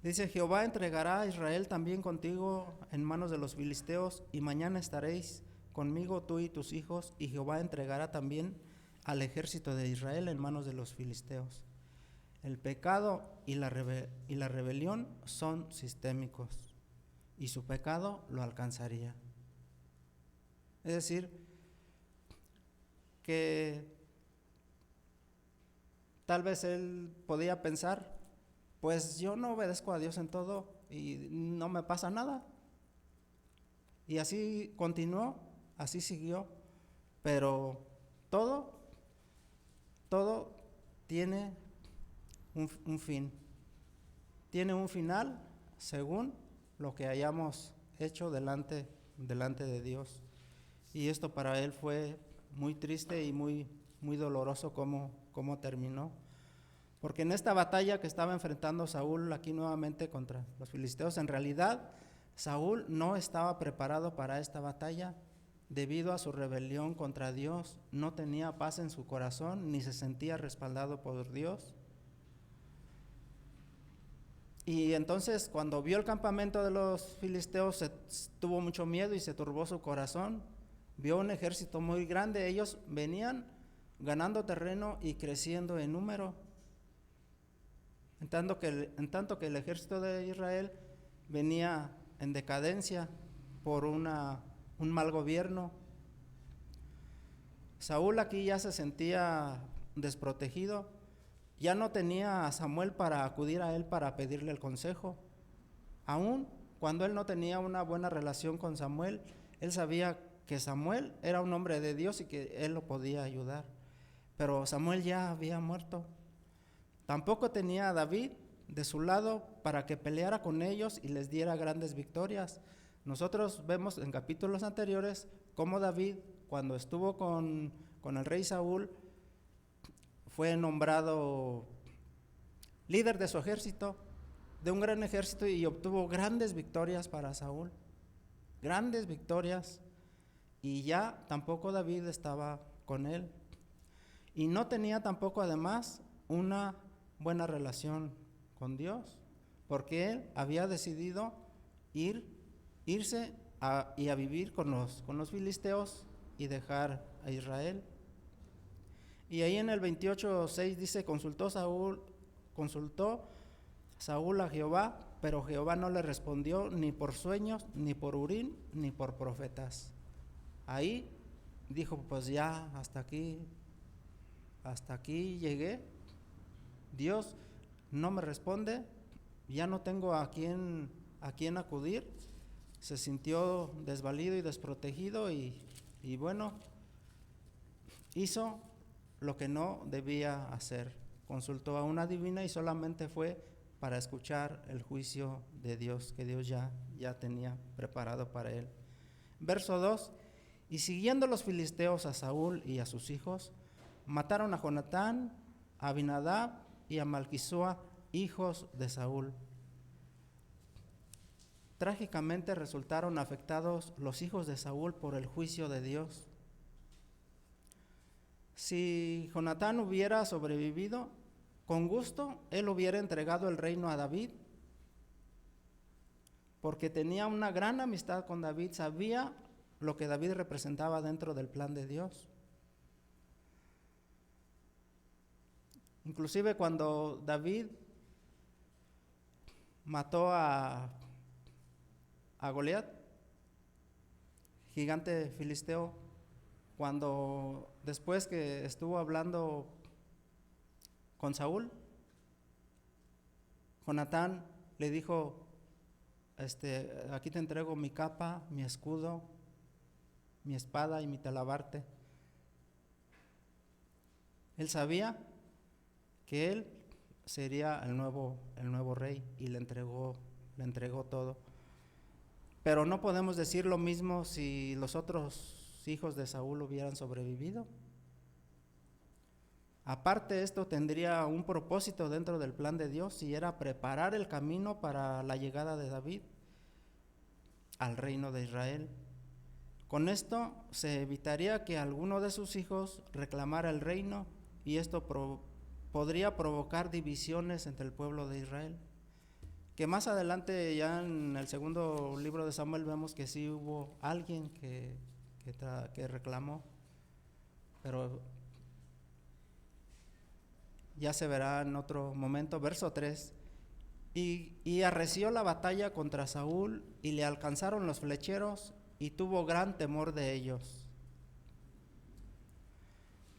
Dice: Jehová entregará a Israel también contigo en manos de los filisteos, y mañana estaréis conmigo tú y tus hijos, y Jehová entregará también al ejército de Israel en manos de los filisteos. El pecado y la rebelión son sistémicos, y su pecado lo alcanzaría. Es decir, que tal vez él podía pensar: pues yo no obedezco a Dios en todo y no me pasa nada. Y así continuó, así siguió, pero todo tiene un fin, tiene un final según lo que hayamos hecho delante de Dios. Y esto para él fue muy triste y muy doloroso cómo terminó. Porque en esta batalla que estaba enfrentando Saúl aquí nuevamente contra los filisteos, en realidad Saúl no estaba preparado para esta batalla debido a su rebelión contra Dios. No tenía paz en su corazón, ni se sentía respaldado por Dios. Y entonces cuando vio el campamento de los filisteos, tuvo mucho miedo y se turbó su corazón. Vio un ejército muy grande, ellos venían ganando terreno y creciendo en número. En tanto que el ejército de Israel venía en decadencia por un mal gobierno. Saúl aquí ya se sentía desprotegido, ya no tenía a Samuel para acudir a él para pedirle el consejo. Aún cuando él no tenía una buena relación con Samuel, él sabía que Samuel era un hombre de Dios y que él lo podía ayudar. Pero Samuel ya había muerto. Tampoco tenía a David de su lado para que peleara con ellos y les diera grandes victorias. Nosotros vemos en capítulos anteriores cómo David, cuando estuvo con el rey Saúl, fue nombrado líder de su ejército, de un gran ejército, y obtuvo grandes victorias para Saúl. Grandes victorias. Y ya tampoco David estaba con él. Y no tenía tampoco además una buena relación con Dios, porque él había decidido irse a vivir con los filisteos y dejar a Israel. Y ahí en el 28:6 dice: consultó Saúl a Jehová, pero Jehová no le respondió ni por sueños, ni por Urim, ni por profetas. Ahí dijo: pues ya, hasta aquí llegué. Dios no me responde, ya no tengo a quién acudir. Se sintió desvalido y desprotegido y bueno, hizo lo que no debía hacer. Consultó a una divina y solamente fue para escuchar el juicio de Dios, que Dios ya tenía preparado para él. Verso 2: y siguiendo los filisteos a Saúl y a sus hijos, mataron a Jonatán, a Abinadab y a Malquisúa, hijos de Saúl. Trágicamente resultaron afectados los hijos de Saúl por el juicio de Dios. Si Jonatán hubiera sobrevivido, con gusto él hubiera entregado el reino a David, porque tenía una gran amistad con David, sabía lo que David representaba dentro del plan de Dios. Inclusive cuando David mató a Goliat, gigante filisteo, cuando después que estuvo hablando con Saúl, Jonatán le dijo: aquí te entrego mi capa, mi escudo, mi espada y mi talabarte. Él sabía que él sería el nuevo rey y le entregó todo. Pero no podemos decir lo mismo si los otros hijos de Saúl hubieran sobrevivido. Aparte, esto tendría un propósito dentro del plan de Dios y era preparar el camino para la llegada de David al reino de Israel. Con esto se evitaría que alguno de sus hijos reclamara el reino y esto podría provocar divisiones entre el pueblo de Israel. Que más adelante, ya en el segundo libro de Samuel, vemos que sí hubo alguien que reclamó, pero ya se verá en otro momento. Verso 3. Y arreció la batalla contra Saúl, y le alcanzaron los flecheros, y tuvo gran temor de ellos.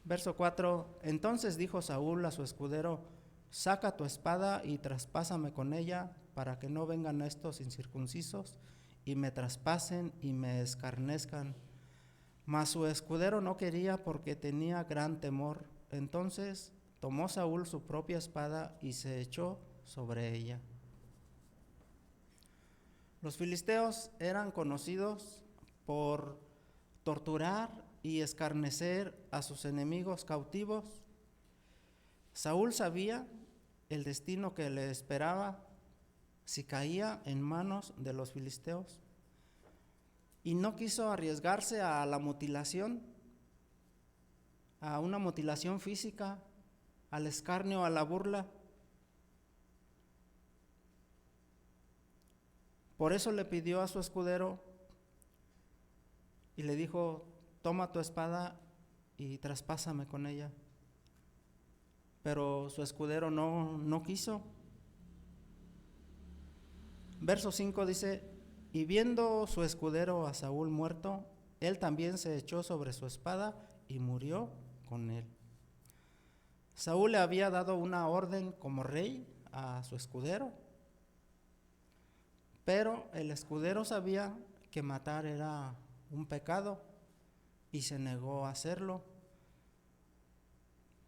Verso 4. Entonces dijo Saúl a su escudero: saca tu espada y traspásame con ella, para que no vengan estos incircuncisos y me traspasen y me escarnezcan. Mas su escudero no quería, porque tenía gran temor. Entonces tomó Saúl su propia espada y se echó sobre ella. Los filisteos eran conocidos por torturar y escarnecer a sus enemigos cautivos. Saúl sabía el destino que le esperaba si caía en manos de los filisteos, y no quiso arriesgarse a la mutilación, a una mutilación física, al escarnio, a la burla. Por eso le pidió a su escudero y le dijo: toma tu espada y traspásame con ella. Pero su escudero no quiso. Verso 5 dice: y viendo su escudero a Saúl muerto, él también se echó sobre su espada y murió con él. Saúl le había dado una orden como rey a su escudero, pero el escudero sabía que matar era un pecado y se negó a hacerlo.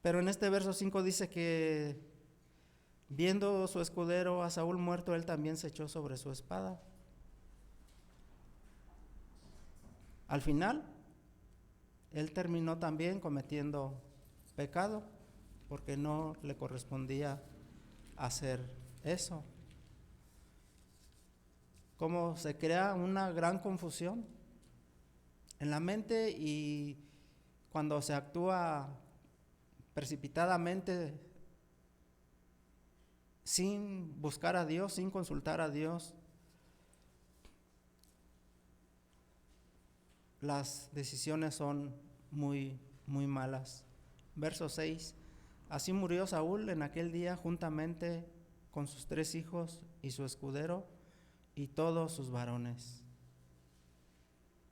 Pero en este verso 5 dice que viendo su escudero a Saúl muerto, él también se echó sobre su espada. Al final, él terminó también cometiendo pecado, porque no le correspondía hacer eso. Cómo se crea una gran confusión en la mente, y cuando se actúa precipitadamente, sin buscar a Dios, sin consultar a Dios, las decisiones son muy, muy malas. Verso 6. Así murió Saúl en aquel día juntamente con sus 3 hijos y su escudero y todos sus varones.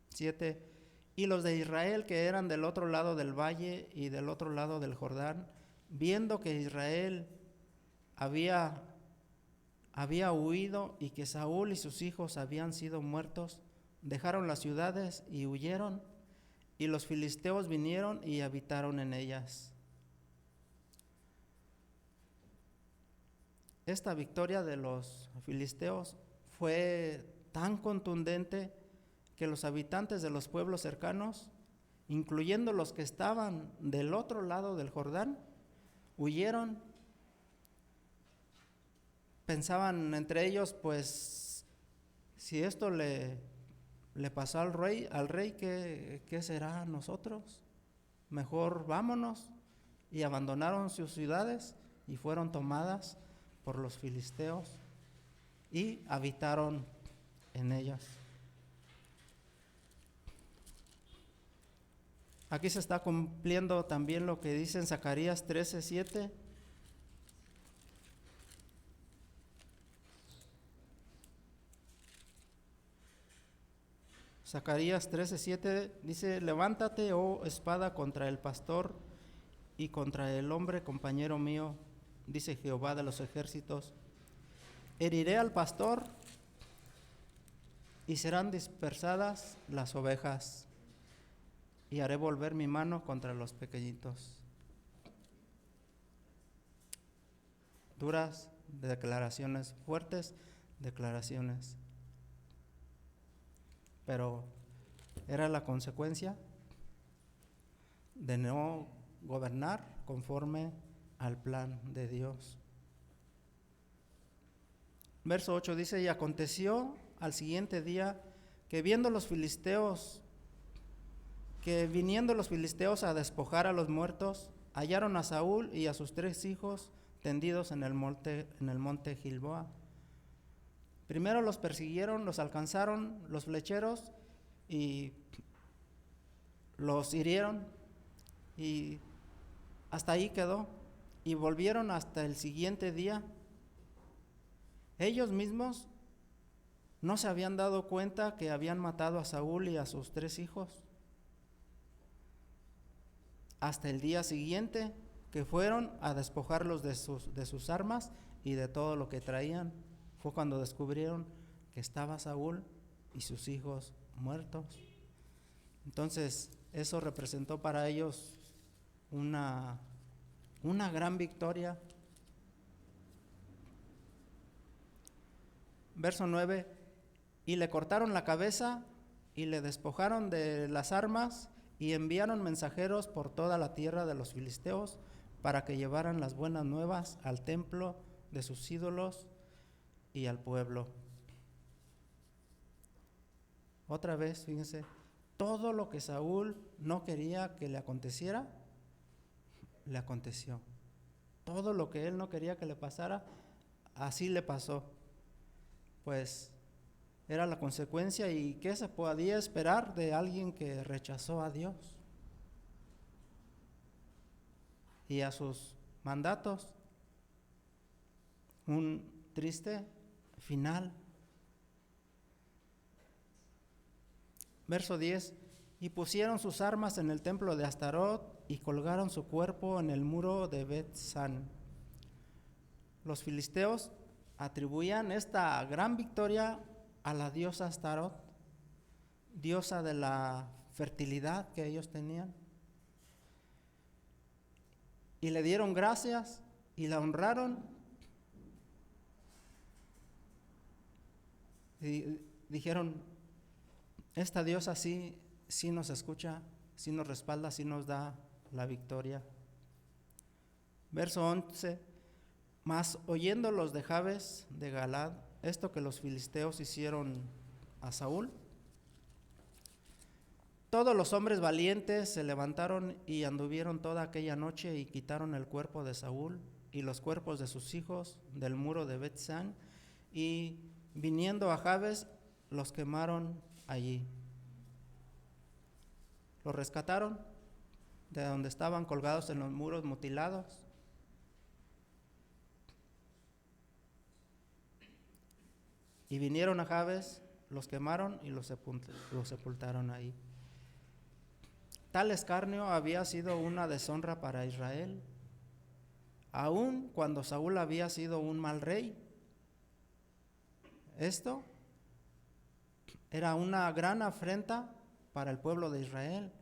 7. Y los de Israel que eran del otro lado del valle y del otro lado del Jordán, viendo que Israel había huido y que Saúl y sus hijos habían sido muertos, dejaron las ciudades y huyeron, y los filisteos vinieron y habitaron en ellas. Esta victoria de los filisteos fue tan contundente que los habitantes de los pueblos cercanos, incluyendo los que estaban del otro lado del Jordán, huyeron. Pensaban entre ellos: pues si esto le pasó al rey, ¿qué será a nosotros? Mejor vámonos. Y abandonaron sus ciudades y fueron tomadas por los filisteos y habitaron en ellas. Aquí se está cumpliendo también lo que dice en Zacarías 13:7. Zacarías 13:7 dice: levántate, oh espada, contra el pastor y contra el hombre compañero mío, dice Jehová de los ejércitos. Heriré al pastor y serán dispersadas las ovejas, y haré volver mi mano contra los pequeñitos. Duras declaraciones, fuertes declaraciones, pero era la consecuencia de no gobernar conforme al plan de Dios. Verso 8 dice: y aconteció al siguiente día que viniendo los filisteos a despojar a los muertos, hallaron a Saúl y a sus 3 hijos tendidos en el monte Gilboa. Primero los persiguieron, los alcanzaron los flecheros y los hirieron, y hasta ahí quedó. Y volvieron hasta el siguiente día. Ellos mismos no se habían dado cuenta que habían matado a Saúl y a sus 3 hijos. Hasta el día siguiente, que fueron a despojarlos de sus armas y de todo lo que traían, fue cuando descubrieron que estaba Saúl y sus hijos muertos. Entonces, eso representó para ellos una gran victoria. Verso 9: y le cortaron la cabeza y le despojaron de las armas, y enviaron mensajeros por toda la tierra de los filisteos para que llevaran las buenas nuevas al templo de sus ídolos y al pueblo. Otra vez, fíjense, todo lo que Saúl no quería que le aconteciera, le aconteció. Todo lo que él no quería que le pasara, así le pasó. Pues era la consecuencia. ¿Y qué se podía esperar de alguien que rechazó a Dios y a sus mandatos? Un triste final. Verso 10: y pusieron sus armas en el templo de Astarot y colgaron su cuerpo en el muro de Bet-San. Los filisteos atribuían esta gran victoria a la diosa Astarot, diosa de la fertilidad que ellos tenían, y le dieron gracias y la honraron, y dijeron: esta diosa sí nos escucha, sí nos respalda, sí nos da la victoria. Verso 11: mas oyendo los de Jabes de Galad esto que los filisteos hicieron a Saúl, todos los hombres valientes se levantaron y anduvieron toda aquella noche y quitaron el cuerpo de Saúl y los cuerpos de sus hijos del muro de Bet-San, y viniendo a Jabes los quemaron allí. Los rescataron de donde estaban colgados en los muros mutilados. Y vinieron a Jabes, los quemaron y los sepultaron ahí. Tal escarnio había sido una deshonra para Israel, aun cuando Saúl había sido un mal rey. Esto era una gran afrenta para el pueblo de Israel,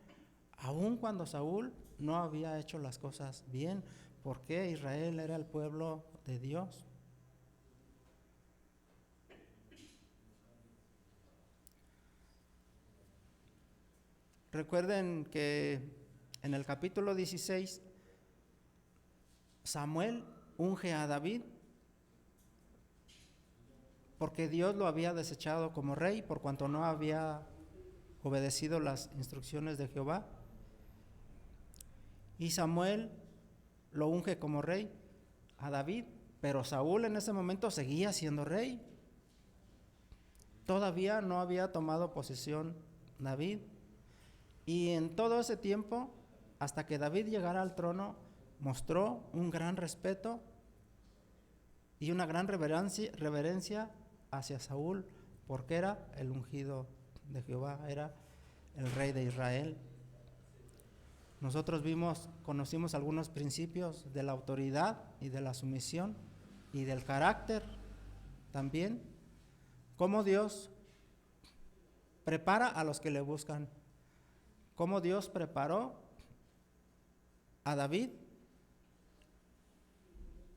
aun cuando Saúl no había hecho las cosas bien, porque Israel era el pueblo de Dios. Recuerden que en el capítulo 16 Samuel unge a David porque Dios lo había desechado como rey por cuanto no había obedecido las instrucciones de Jehová. Y Samuel lo unge como rey a David, pero Saúl en ese momento seguía siendo rey. Todavía no había tomado posesión David. Y en todo ese tiempo, hasta que David llegara al trono, mostró un gran respeto y una gran reverencia hacia Saúl, porque era el ungido de Jehová, era el rey de Israel. Nosotros conocimos algunos principios de la autoridad y de la sumisión y del carácter también, cómo Dios prepara a los que le buscan. Cómo Dios preparó a David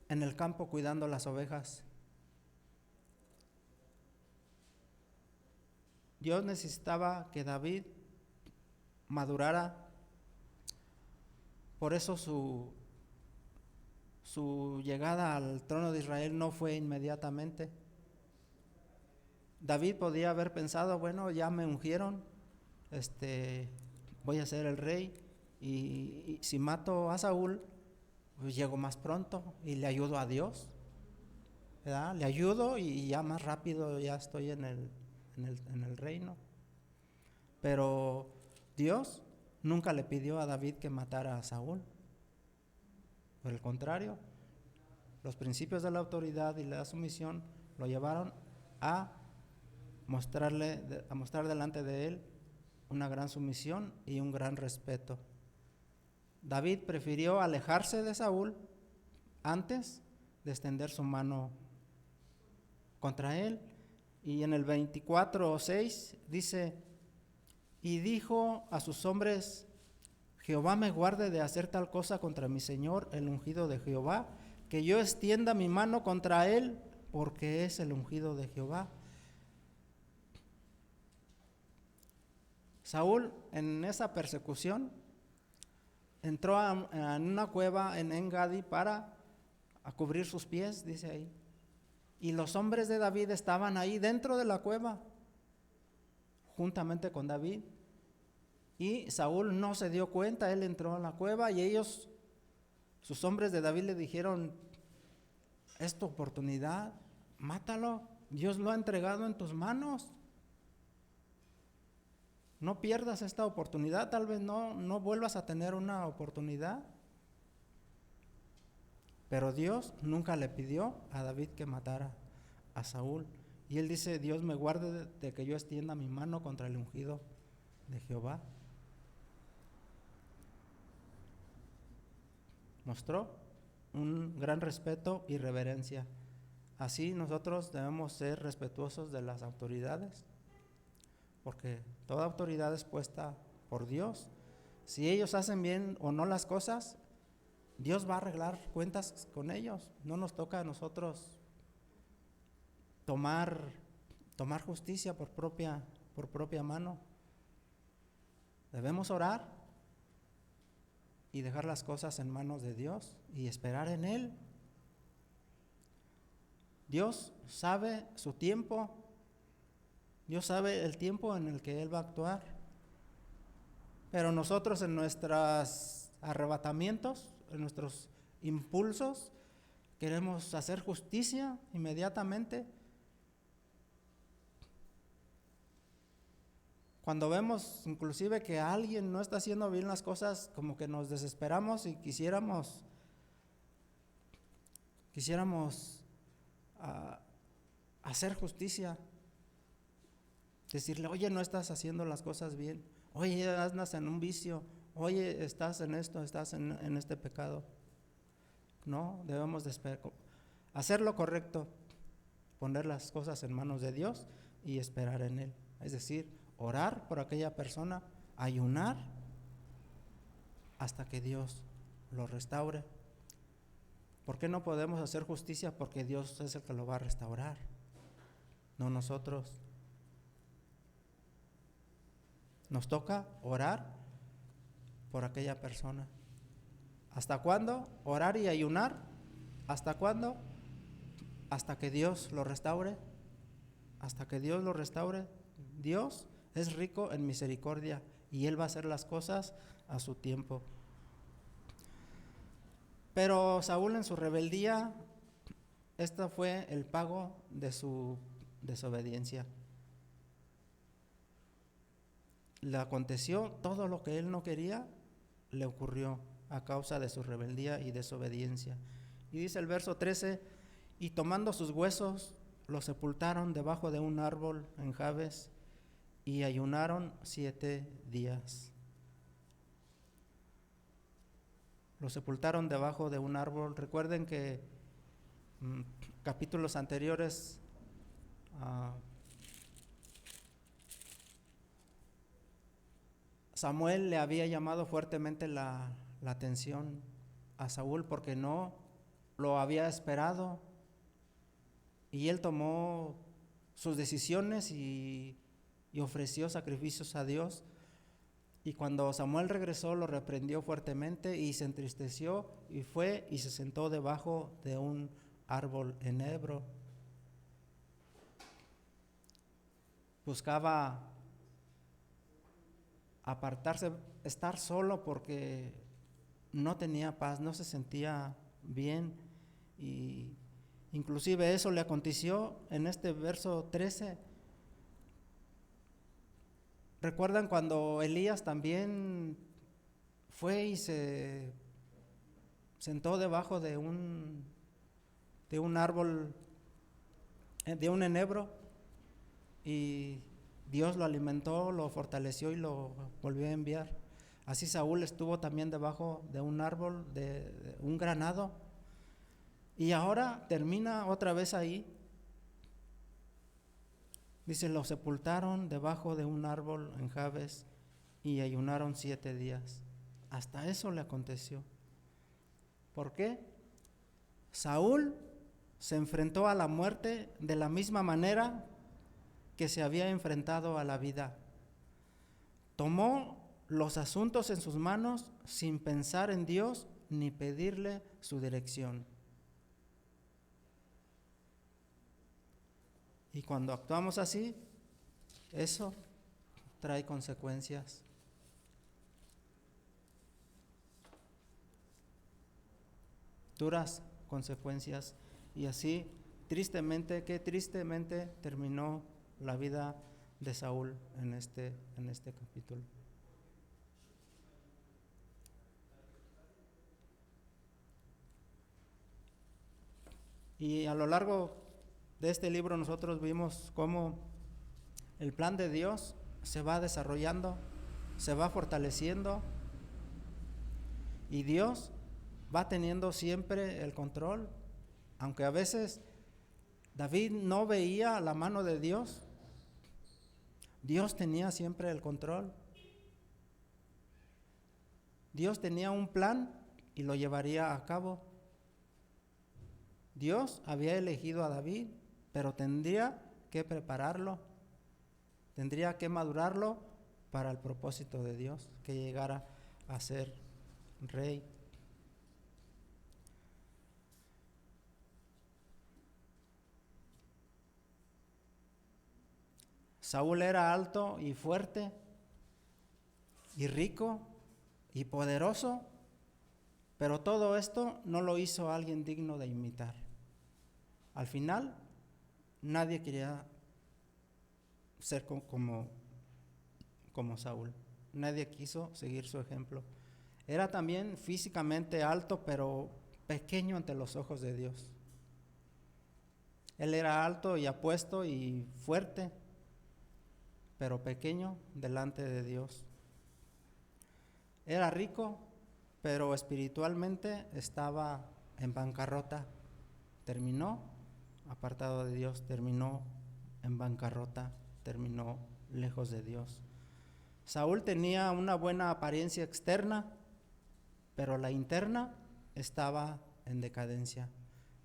en el campo cuidando las ovejas. Dios necesitaba que David madurara, por eso su su llegada al trono de Israel no fue inmediatamente. David podía haber pensado, bueno, ya me ungieron, voy a ser el rey, y si mato a Saúl, pues llego más pronto y le ayudo a Dios, ¿verdad? Le ayudo y ya más rápido ya estoy en el reino. Pero Dios nunca le pidió a David que matara a Saúl. Por el contrario, los principios de la autoridad y la sumisión lo llevaron a mostrar delante de él una gran sumisión y un gran respeto. David prefirió alejarse de Saúl antes de extender su mano contra él. Y en el 24:6 dice: y dijo a sus hombres: Jehová me guarde de hacer tal cosa contra mi señor, el ungido de Jehová, que yo extienda mi mano contra él, porque es el ungido de Jehová. Saúl, en esa persecución, entró en una cueva en En-Gadi para cubrir sus pies, dice ahí. Y los hombres de David estaban ahí dentro de la cueva, juntamente con David. Y Saúl no se dio cuenta, él entró a la cueva y ellos, sus hombres de David, le dijeron: es tu oportunidad, mátalo, Dios lo ha entregado en tus manos. No pierdas esta oportunidad, tal vez no vuelvas a tener una oportunidad. Pero Dios nunca le pidió a David que matara a Saúl. Y él dice: Dios me guarde de que yo extienda mi mano contra el ungido de Jehová. Mostró un gran respeto y reverencia. Así nosotros debemos ser respetuosos de las autoridades, porque toda autoridad es puesta por Dios. Si ellos hacen bien o no las cosas, Dios va a arreglar cuentas con ellos. No nos toca a nosotros tomar justicia por propia mano. Debemos orar y dejar las cosas en manos de Dios y esperar en Él. Dios sabe su tiempo. Dios sabe el tiempo en el que Él va a actuar. Pero nosotros, en nuestros arrebatamientos, en nuestros impulsos, queremos hacer justicia inmediatamente. Cuando vemos inclusive que alguien no está haciendo bien las cosas, como que nos desesperamos y quisiéramos hacer justicia. Decirle: oye, no estás haciendo las cosas bien. Oye, andas en un vicio. Oye, estás en esto, estás en este pecado. No, debemos de hacer lo correcto, poner las cosas en manos de Dios y esperar en Él. Es decir, orar por aquella persona, ayunar hasta que Dios lo restaure. ¿Por qué no podemos hacer justicia? Porque Dios es el que lo va a restaurar, no nosotros. Nos toca orar por aquella persona. ¿Hasta cuándo? Orar y ayunar. ¿Hasta cuándo? Hasta que Dios lo restaure. Hasta que Dios lo restaure. Dios es rico en misericordia y Él va a hacer las cosas a su tiempo. Pero Saúl, en su rebeldía, este fue el pago de su desobediencia. Le aconteció todo lo que él no quería, le ocurrió a causa de su rebeldía y desobediencia. Y dice el verso 13: y tomando sus huesos, los sepultaron debajo de un árbol en Jabes, y ayunaron 7 días. Los sepultaron debajo de un árbol. Recuerden que capítulos anteriores Samuel le había llamado fuertemente la atención a Saúl porque no lo había esperado, y él tomó sus decisiones y ofreció sacrificios a Dios. Y cuando Samuel regresó, lo reprendió fuertemente y se entristeció y fue y se sentó debajo de un árbol enebro. Buscaba apartarse, estar solo porque no tenía paz, no se sentía bien. Y inclusive eso le aconteció en este verso 13. ¿Recuerdan cuando Elías también fue y se sentó debajo de un árbol, de un enebro, y Dios lo alimentó, lo fortaleció y lo volvió a enviar? Así Saúl estuvo también debajo de un árbol, de un granado, y ahora termina otra vez ahí. Dice, lo sepultaron debajo de un árbol en Jabes y ayunaron 7 días. Hasta eso le aconteció. ¿Por qué? Saúl se enfrentó a la muerte de la misma manera que se había enfrentado a la vida. Tomó los asuntos en sus manos sin pensar en Dios ni pedirle su dirección. Y cuando actuamos así, eso trae consecuencias. Duras consecuencias. Y así, tristemente, qué tristemente terminó la vida de Saúl en este capítulo. Y a lo largo de este libro nosotros vimos cómo el plan de Dios se va desarrollando, se va fortaleciendo, y Dios va teniendo siempre el control. Aunque a veces David no veía la mano de Dios, Dios tenía siempre el control. Dios tenía un plan y lo llevaría a cabo. Dios había elegido a David, pero tendría que prepararlo, tendría que madurarlo para el propósito de Dios, que llegara a ser rey. Saúl era alto y fuerte y rico y poderoso, pero todo esto no lo hizo alguien digno de imitar. Al final, nadie quería ser como Saúl. Nadie quiso seguir su ejemplo. Era también físicamente alto, pero pequeño ante los ojos de Dios. Él era alto y apuesto y fuerte, pero pequeño delante de Dios. Era rico, pero espiritualmente estaba en bancarrota. Terminó apartado de Dios, terminó en bancarrota, terminó lejos de Dios. Saúl tenía una buena apariencia externa, pero la interna estaba en decadencia.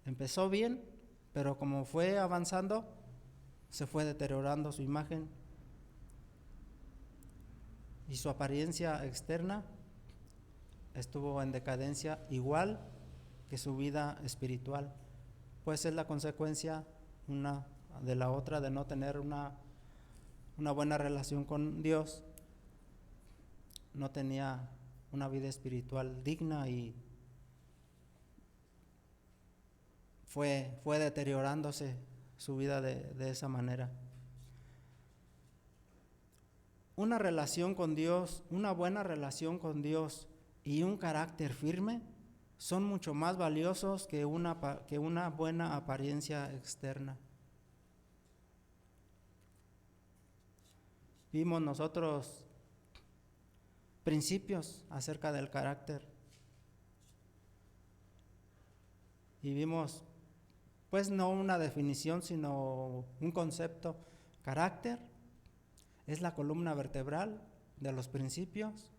Empezó bien, pero como fue avanzando, se fue deteriorando su imagen y su apariencia externa estuvo en decadencia, igual que su vida espiritual. Pues es la consecuencia una de la otra, de no tener una buena relación con Dios. No tenía una vida espiritual digna y fue deteriorándose su vida de esa manera. Una relación con Dios, una buena relación con Dios y un carácter firme son mucho más valiosos que una buena apariencia externa. Vimos nosotros principios acerca del carácter y vimos, pues, no una definición, sino un concepto. Carácter es la columna vertebral de los principios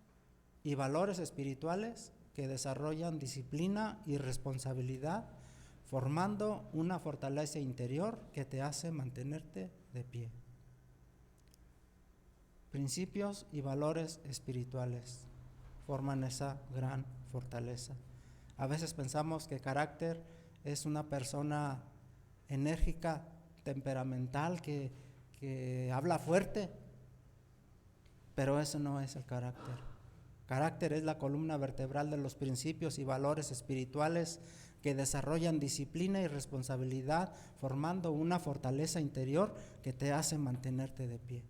y valores espirituales que desarrollan disciplina y responsabilidad, formando una fortaleza interior que te hace mantenerte de pie. principios y valores espirituales forman esa gran fortaleza. A veces pensamos que carácter es una persona enérgica, temperamental, que habla fuerte, pero eso no es el carácter. Carácter es la columna vertebral de los principios y valores espirituales que desarrollan disciplina y responsabilidad, formando una fortaleza interior que te hace mantenerte de pie.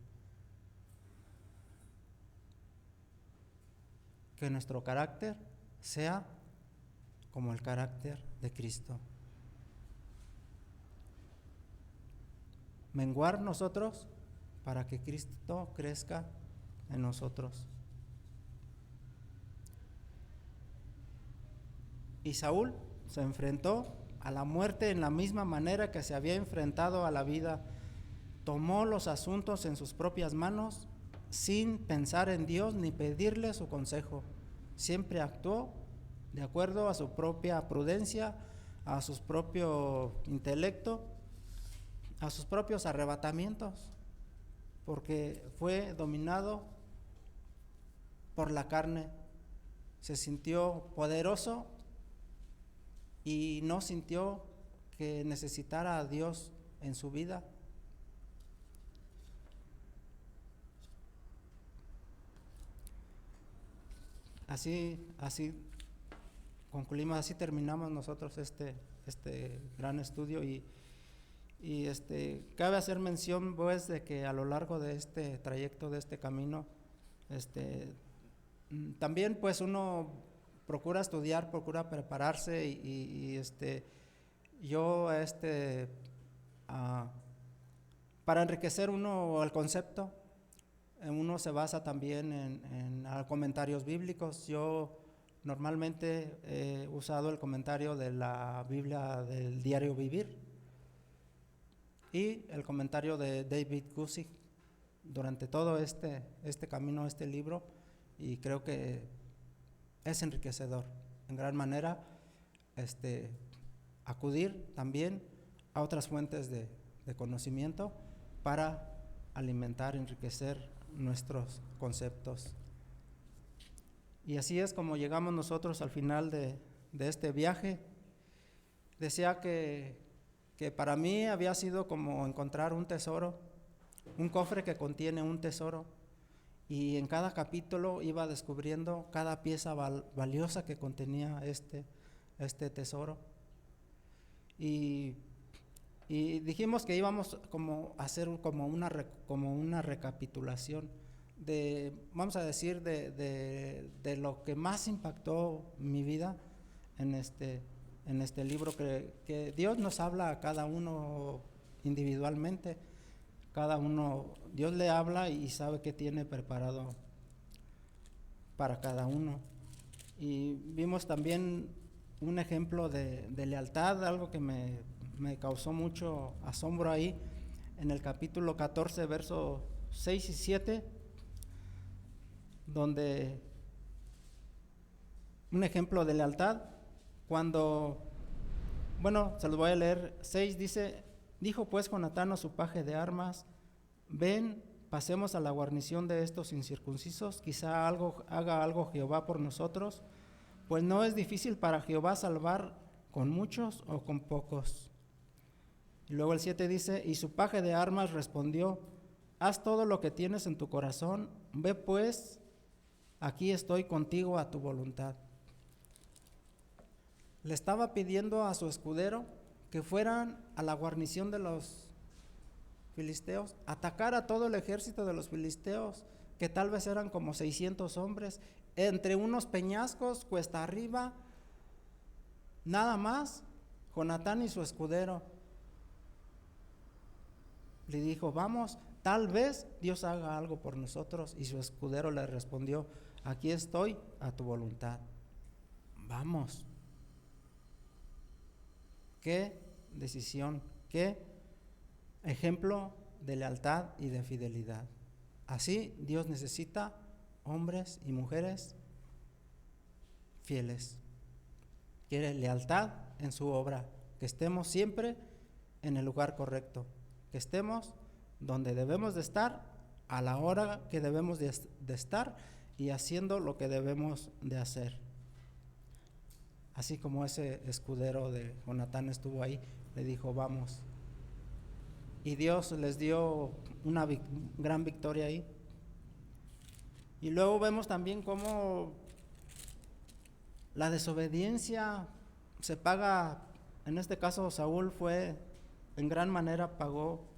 Que nuestro carácter sea como el carácter de Cristo. Menguar nosotros para que Cristo crezca en nosotros. Y Saúl se enfrentó a la muerte en la misma manera que se había enfrentado a la vida. Tomó los asuntos en sus propias manos sin pensar en Dios ni pedirle su consejo. Siempre actuó de acuerdo a su propia prudencia, a su propio intelecto, a sus propios arrebatamientos, porque fue dominado por la carne. Se sintió poderoso y no sintió que necesitara a Dios en su vida. Así concluimos, así terminamos nosotros este gran estudio y cabe hacer mención pues de que a lo largo de este trayecto, de este camino, también pues uno procura estudiar, procura prepararse para enriquecer uno el concepto. Uno se basa también en comentarios bíblicos. Yo normalmente he usado el comentario de la Biblia del Diario Vivir y el comentario de David Guzik durante todo este camino, este libro, y creo que es enriquecedor en gran manera acudir también a otras fuentes de conocimiento para alimentar, enriquecer nuestros conceptos. Y así es como llegamos nosotros al final de este viaje. Decía que para mí había sido como encontrar un tesoro, un cofre que contiene un tesoro, y en cada capítulo iba descubriendo cada pieza valiosa que contenía este tesoro. Y dijimos que íbamos como a hacer como una recapitulación de, vamos a decir, de lo que más impactó mi vida en este libro, que Dios nos habla a cada uno individualmente. Cada uno, Dios le habla y sabe qué tiene preparado para cada uno. Y vimos también un ejemplo de lealtad, algo que me causó mucho asombro ahí, en el capítulo 14, versos 6 y 7, donde un ejemplo de lealtad, se los voy a leer. 6 dice: dijo pues Jonatán a su paje de armas: ven, pasemos a la guarnición de estos incircuncisos, quizá haga algo Jehová por nosotros, pues no es difícil para Jehová salvar con muchos o con pocos. Y luego el 7 dice: y su paje de armas respondió: haz todo lo que tienes en tu corazón, ve pues, aquí estoy contigo a tu voluntad. Le estaba pidiendo a su escudero que fueran a la guarnición de los filisteos, atacar a todo el ejército de los filisteos, que tal vez eran como 600 hombres, entre unos peñascos, cuesta arriba, nada más. Jonatán y su escudero le dijo: vamos, tal vez Dios haga algo por nosotros. Y su escudero le respondió: aquí estoy a tu voluntad. Vamos. Qué decisión, qué ejemplo de lealtad y de fidelidad. Así Dios necesita hombres y mujeres fieles. Quiere lealtad en su obra, que estemos siempre en el lugar correcto, que estemos donde debemos de estar a la hora que debemos de estar y haciendo lo que debemos de hacer. Así como ese escudero de Jonatán estuvo ahí, le dijo, vamos. Y Dios les dio una gran victoria ahí. Y luego vemos también cómo la desobediencia se paga. En este caso Saúl en gran manera pagó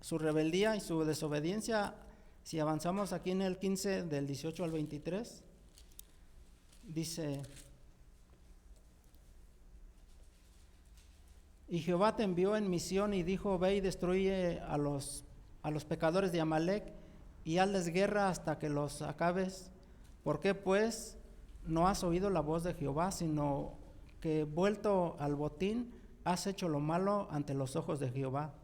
su rebeldía y su desobediencia. Si avanzamos aquí en el 15 del 18 al 23, dice: y Jehová te envió en misión y dijo, ve y destruye a los pecadores de Amalec y hazles guerra hasta que los acabes. ¿Por qué pues no has oído la voz de Jehová, sino que vuelto al botín has hecho lo malo ante los ojos de Jehová?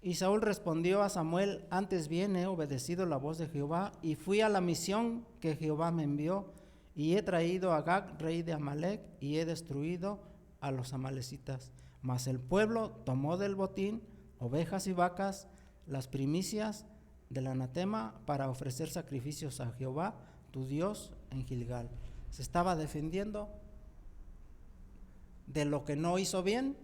Y Saúl respondió a Samuel, antes bien he obedecido la voz de Jehová y fui a la misión que Jehová me envió y he traído a Agag, rey de Amalec, y he destruido a los amalecitas. Mas el pueblo tomó del botín ovejas y vacas, las primicias del anatema, para ofrecer sacrificios a Jehová, tu Dios, en Gilgal. Se estaba defendiendo de lo que no hizo bien.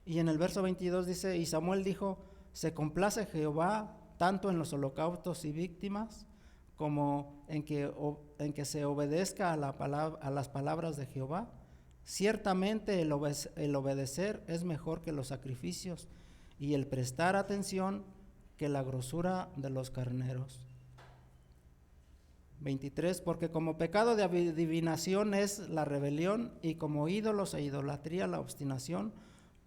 Y en el verso 22 dice, y Samuel dijo, se complace Jehová tanto en los holocaustos y víctimas, como en que se obedezca a las palabras de Jehová. Ciertamente el obedecer es mejor que los sacrificios, y el prestar atención que la grosura de los carneros. 23, porque como pecado de adivinación es la rebelión, y como ídolos e idolatría la obstinación,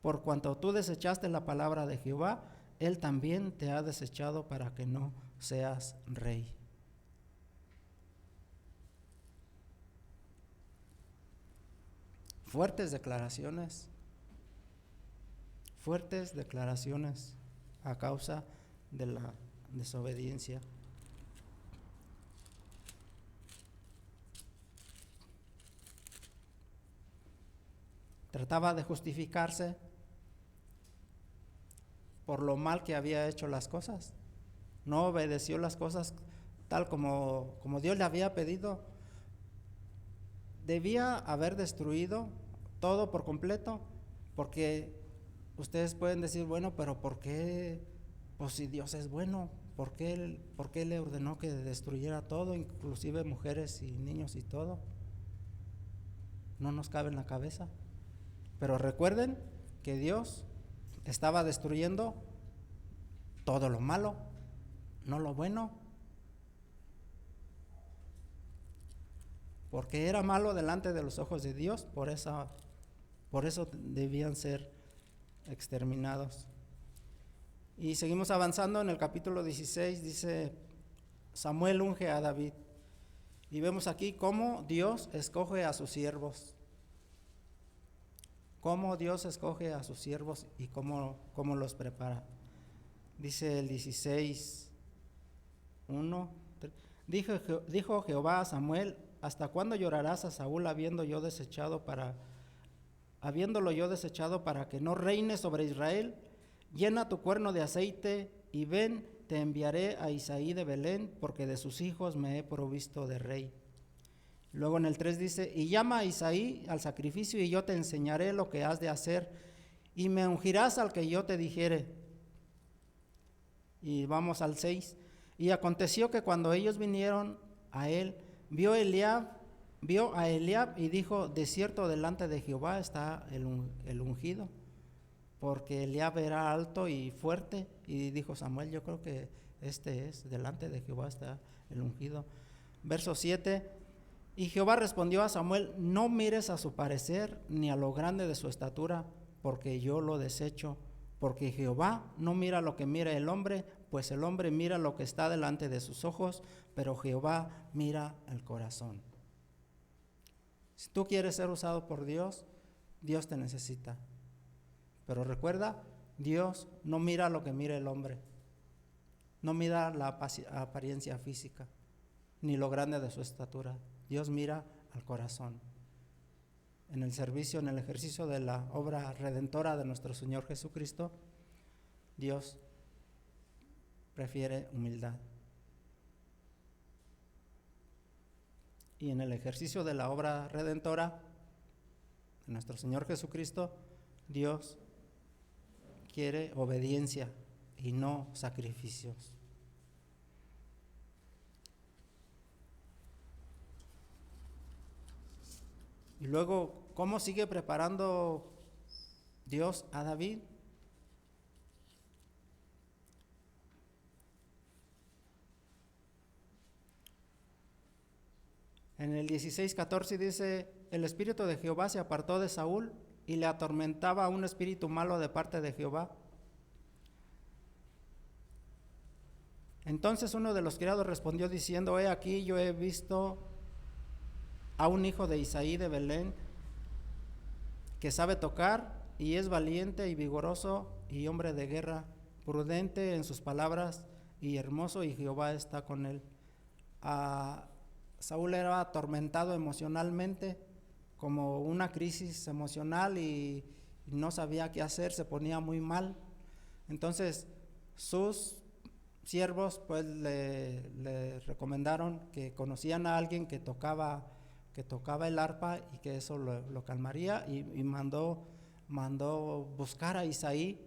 por cuanto tú desechaste la palabra de Jehová, él también te ha desechado para que no seas rey. Fuertes declaraciones a causa de la desobediencia. Trataba de justificarse por lo mal que había hecho las cosas. No obedeció las cosas tal como Dios le había pedido. Debía haber destruido todo por completo, porque ustedes pueden decir, bueno, pero ¿por qué? Pues si Dios es bueno, ¿por qué le ordenó que destruyera todo, inclusive mujeres y niños y todo? No nos cabe en la cabeza. Pero recuerden que Dios estaba destruyendo todo lo malo, no lo bueno, porque era malo delante de los ojos de Dios, por eso debían ser exterminados. Y seguimos avanzando en el capítulo 16, dice, Samuel unge a David, y vemos aquí cómo Dios escoge a sus siervos. Cómo Dios escoge a sus siervos y cómo los prepara. Dice el 16:1, dijo Jehová a Samuel, ¿hasta cuándo llorarás a Saúl habiéndolo yo desechado para que no reine sobre Israel? Llena tu cuerno de aceite y ven, te enviaré a Isaí de Belén, porque de sus hijos me he provisto de rey. Luego en el 3 dice, y llama a Isaí al sacrificio y yo te enseñaré lo que has de hacer y me ungirás al que yo te dijere. Y vamos al 6, y aconteció que cuando ellos vinieron a él, vio a Eliab y dijo, de cierto delante de Jehová está el ungido, porque Eliab era alto y fuerte, y dijo Samuel, yo creo que delante de Jehová está el ungido. Verso 7, y Jehová respondió a Samuel, no mires a su parecer ni a lo grande de su estatura, porque yo lo desecho, porque Jehová no mira lo que mira el hombre, pues el hombre mira lo que está delante de sus ojos, pero Jehová mira el corazón. Si tú quieres ser usado por Dios, Dios te necesita. Pero recuerda, Dios no mira lo que mira el hombre, no mira la apariencia física, ni lo grande de su estatura. Dios mira al corazón. En el ejercicio de la obra redentora de nuestro Señor Jesucristo, Dios prefiere humildad. Y en el ejercicio de la obra redentora de nuestro Señor Jesucristo, Dios quiere obediencia y no sacrificios. Y luego, ¿cómo sigue preparando Dios a David? En el 16:14 dice: el espíritu de Jehová se apartó de Saúl y le atormentaba un espíritu malo de parte de Jehová. Entonces uno de los criados respondió diciendo: he aquí, yo he visto a un hijo de Isaí de Belén que sabe tocar y es valiente y vigoroso y hombre de guerra, prudente en sus palabras y hermoso, y Jehová está con él. Saúl era atormentado emocionalmente, como una crisis emocional, y no sabía qué hacer, se ponía muy mal. Entonces sus siervos pues le recomendaron que conocían a alguien que tocaba el arpa y que eso lo calmaría, y mandó buscar a Isaí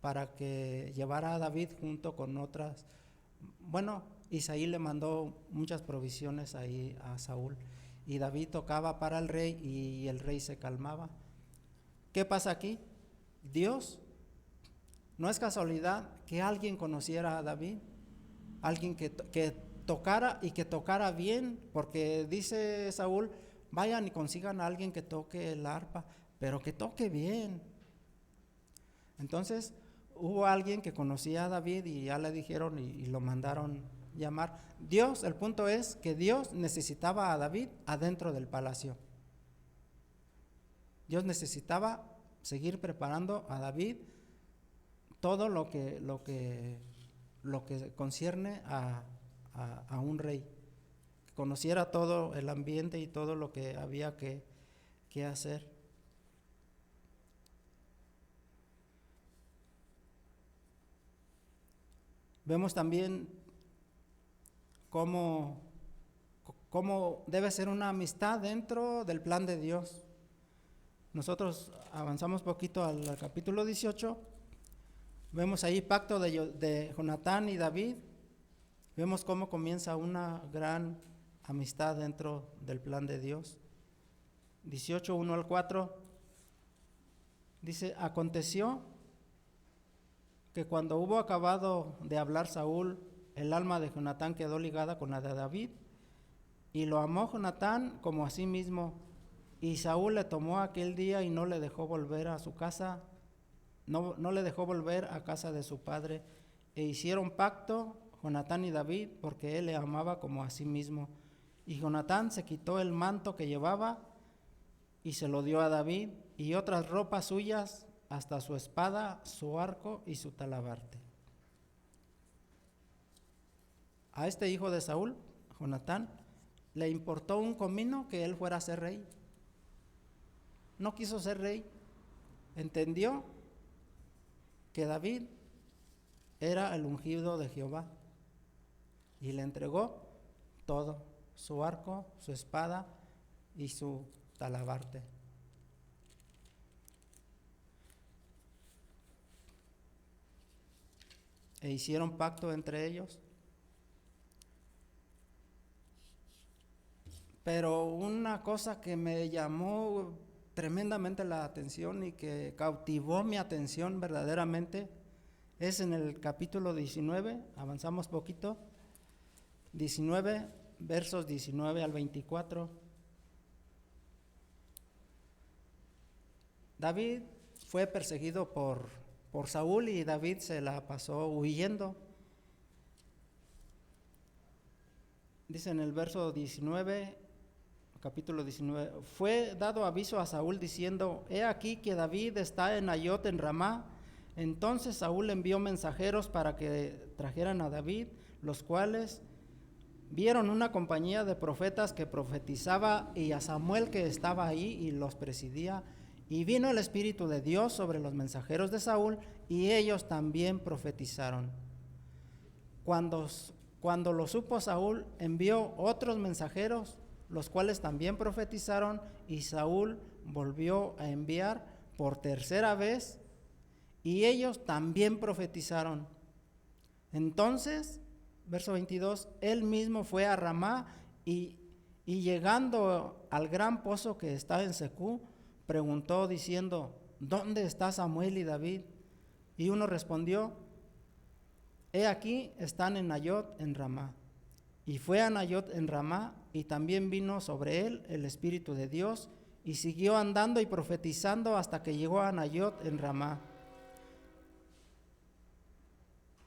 para que llevara a David junto con otras. Bueno, Isaí le mandó muchas provisiones ahí a Saúl, y David tocaba para el rey y el rey se calmaba. ¿Qué pasa aquí? Dios, no es casualidad que alguien conociera a David, alguien que tocara y que tocara bien, porque dice Saúl: vayan y consigan a alguien que toque el arpa, pero que toque bien. Entonces hubo alguien que conocía a David y ya le dijeron y lo mandaron llamar. Dios, el punto es que Dios necesitaba a David adentro del palacio. Dios necesitaba seguir preparando a David todo lo que concierne a un rey, que conociera todo el ambiente y todo lo que había que hacer. Vemos también cómo debe ser una amistad dentro del plan de Dios. Nosotros avanzamos poquito al capítulo 18, vemos ahí pacto de Jonatán y David, vemos cómo comienza una gran amistad dentro del plan de Dios. 18, 1 al 4, dice: aconteció que cuando hubo acabado de hablar Saúl, el alma de Jonatán quedó ligada con la de David, y lo amó Jonatán como a sí mismo, y Saúl le tomó aquel día y no le dejó volver a su casa, no le dejó volver a casa de su padre, e hicieron pacto Jonatán y David, porque él le amaba como a sí mismo. Y Jonatán se quitó el manto que llevaba y se lo dio a David, y otras ropas suyas, hasta su espada, su arco y su talabarte. A este hijo de Saúl, Jonatán, le importó un comino que él fuera a ser rey. No quiso ser rey. Entendió que David era el ungido de Jehová y le entregó todo: su arco, su espada y su talabarte. E hicieron pacto entre ellos. Pero una cosa que me llamó tremendamente la atención y que cautivó mi atención verdaderamente es en el capítulo 19, avanzamos poquito, 19, versos 19 al 24. David fue perseguido por Saúl y David se la pasó huyendo. Dice en el verso 19, capítulo 19: fue dado aviso a Saúl diciendo: he aquí que David está en Nayot en Ramá. Entonces Saúl envió mensajeros para que trajeran a David, los cuales vieron una compañía de profetas que profetizaba, y a Samuel que estaba ahí y los presidía, Y vino el Espíritu de Dios sobre los mensajeros de Saúl, y ellos también profetizaron. Cuando lo supo Saúl, envió otros mensajeros, los cuales también profetizaron, y Saúl volvió a enviar por tercera vez, y ellos también profetizaron. Entonces, verso 22, él mismo fue a Ramá, y llegando al gran pozo que está en Secú, preguntó diciendo: ¿dónde está Samuel y David? Y uno respondió: he aquí, están en Nayot en Ramá. Y fue a Nayot en Ramá, y también vino sobre él el Espíritu de Dios, y siguió andando y profetizando hasta que llegó a Nayot en Ramá.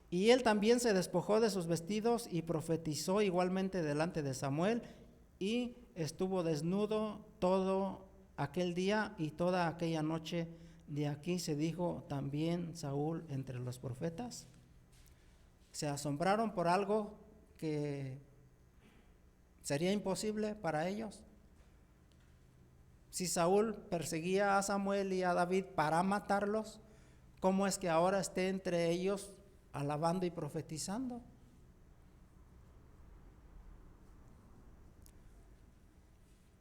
Y él también se despojó de sus vestidos y profetizó igualmente delante de Samuel, y estuvo desnudo todo aquel día y toda aquella noche. De aquí se dijo también Saúl entre los profetas. Se asombraron por algo que sería imposible para ellos. Si Saúl perseguía a Samuel y a David para matarlos, ¿cómo es que ahora esté entre ellos alabando y profetizando?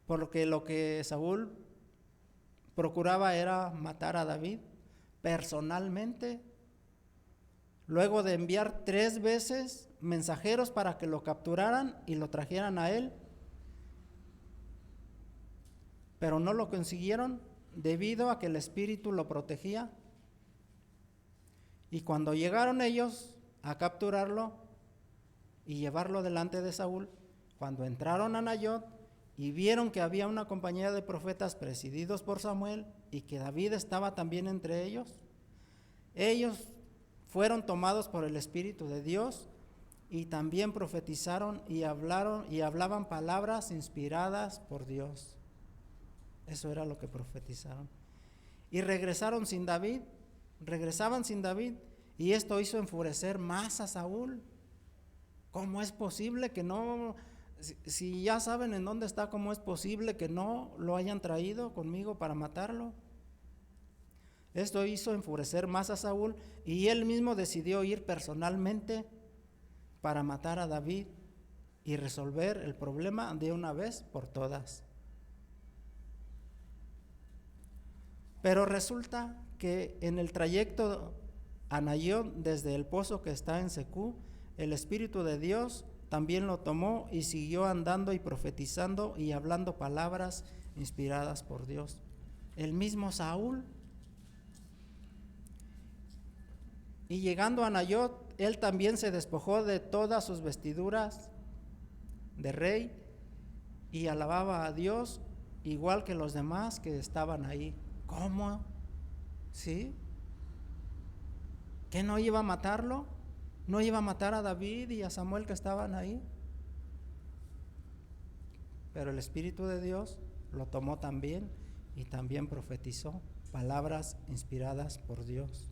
Porque lo que Saúl procuraba era matar a David personalmente, luego de enviar 3 veces mensajeros para que lo capturaran y lo trajeran a él, pero no lo consiguieron debido a que el Espíritu lo protegía. Y cuando llegaron ellos a capturarlo y llevarlo delante de Saúl, cuando entraron a Nayot y vieron que había una compañía de profetas presididos por Samuel y que David estaba también entre ellos, ellos fueron tomados por el Espíritu de Dios y también profetizaron y hablaban palabras inspiradas por Dios. Eso era lo que profetizaron. Y regresaban sin David, y esto hizo enfurecer más a Saúl. ¿Cómo es posible que no, si ya saben en dónde está, cómo es posible que no lo hayan traído conmigo para matarlo? Esto hizo enfurecer más a Saúl, y él mismo decidió ir personalmente para matar a David y resolver el problema de una vez por todas. Pero resulta que en el trayecto a Nayot, desde el pozo que está en Secú, el Espíritu de Dios también lo tomó y siguió andando y profetizando y hablando palabras inspiradas por Dios. El mismo Saúl. Y llegando a Nayot, él también se despojó de todas sus vestiduras de rey y alababa a Dios igual que los demás que estaban ahí. ¿Cómo? ¿Sí? ¿Que no iba a matarlo? ¿No iba a matar a David y a Samuel que estaban ahí? Pero el Espíritu de Dios lo tomó también y también profetizó palabras inspiradas por Dios.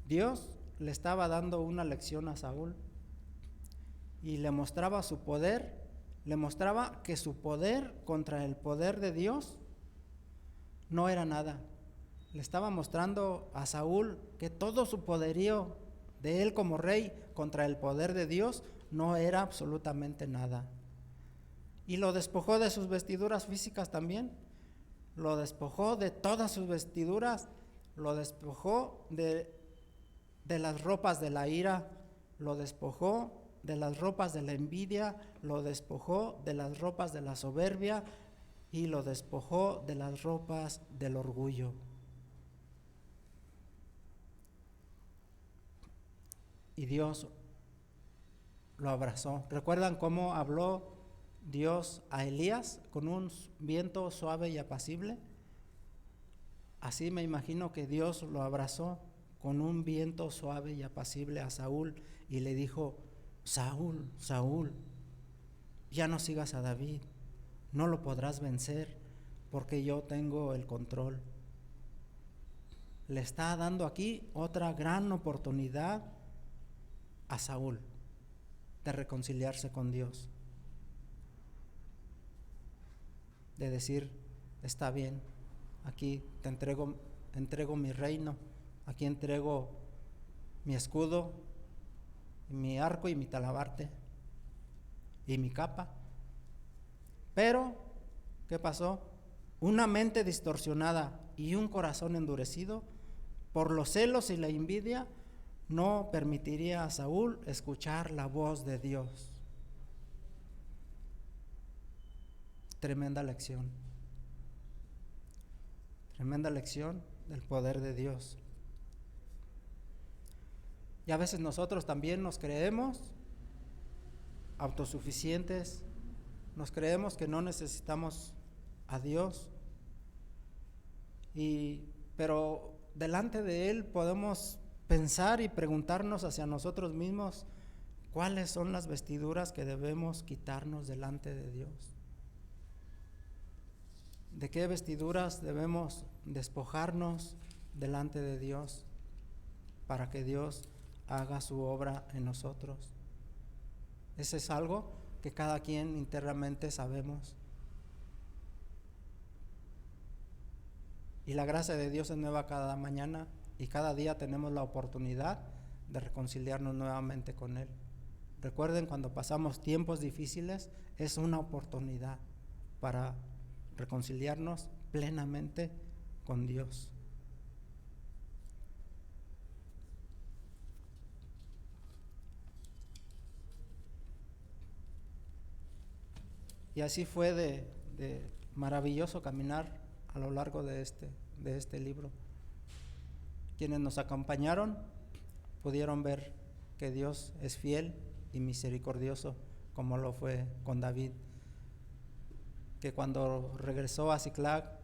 Dios le estaba dando una lección a Saúl y le mostraba su poder, le mostraba que su poder contra el poder de Dios no era nada. Le estaba mostrando a Saúl que todo su poderío de él como rey contra el poder de Dios no era absolutamente nada. Y lo despojó de sus vestiduras físicas también, lo despojó de todas sus vestiduras, lo despojó de las ropas de la ira, lo despojó de las ropas de la envidia, lo despojó de las ropas de la soberbia y lo despojó de las ropas del orgullo. Y Dios lo abrazó. ¿Recuerdan cómo habló Dios a Elías con un viento suave y apacible? Así me imagino que Dios lo abrazó con un viento suave y apacible a Saúl y le dijo: Saúl, Saúl, ya no sigas a David, no lo podrás vencer porque yo tengo el control. Le está dando aquí otra gran oportunidad a Saúl. de reconciliarse con Dios, de decir, está bien, aquí te entrego mi reino, aquí entrego mi escudo, mi arco y mi talabarte y mi capa. Pero, ¿qué pasó? Una mente distorsionada y un corazón endurecido por los celos y la envidia no permitiría a Saúl escuchar la voz de Dios. Tremenda lección del poder de Dios. Y a veces nosotros también nos creemos autosuficientes, nos creemos que no necesitamos a Dios, pero delante de Él podemos pensar y preguntarnos hacia nosotros mismos cuáles son las vestiduras que debemos quitarnos delante de Dios. ¿De qué vestiduras debemos despojarnos delante de Dios para que Dios haga su obra en nosotros? Ese es algo que cada quien internamente sabemos. Y la gracia de Dios es nueva cada mañana y cada día tenemos la oportunidad de reconciliarnos nuevamente con Él. Recuerden, cuando pasamos tiempos difíciles, es una oportunidad para reconciliarnos plenamente con Dios. Y así fue de maravilloso caminar a lo largo de este libro. Quienes nos acompañaron pudieron ver que Dios es fiel y misericordioso, como lo fue con David, que cuando regresó a Ziklag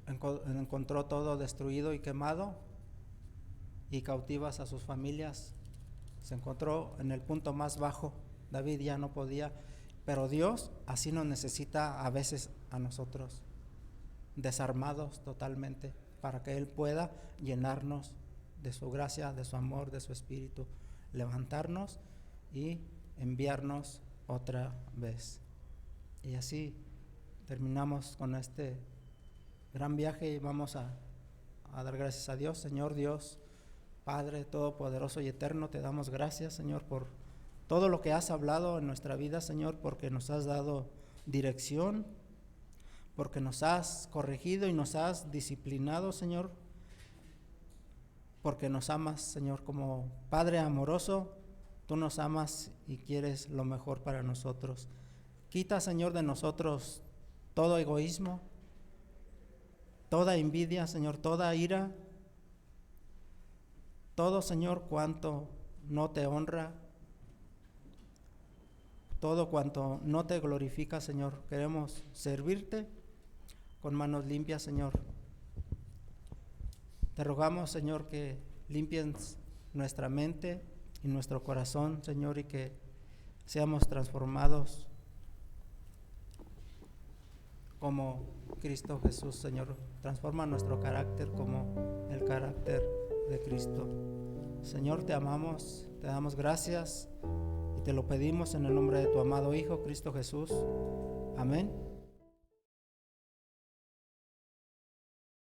encontró todo destruido y quemado y cautivas a sus familias. Se encontró en el punto más bajo. David ya no podía, pero Dios así nos necesita a veces a nosotros, desarmados totalmente, para que Él pueda llenarnos de su gracia, de su amor, de su espíritu, levantarnos y enviarnos otra vez. Y así terminamos con este gran viaje y vamos a dar gracias a Dios. Señor Dios, Padre todopoderoso y eterno, te damos gracias, Señor, por todo lo que has hablado en nuestra vida, Señor, porque nos has dado dirección, porque nos has corregido y nos has disciplinado, Señor, porque nos amas, Señor, como Padre amoroso. Tú nos amas y quieres lo mejor para nosotros. Quita, Señor, de nosotros todo egoísmo, toda envidia, Señor, toda ira, todo, Señor, cuanto no te honra, todo cuanto no te glorifica, Señor. Queremos servirte con manos limpias, Señor. Te rogamos, Señor, que limpies nuestra mente y nuestro corazón, Señor, y que seamos transformados como Cristo Jesús, Señor. Transforma nuestro carácter como el carácter de Cristo. Señor, te amamos, te damos gracias y te lo pedimos en el nombre de tu amado Hijo, Cristo Jesús. Amén.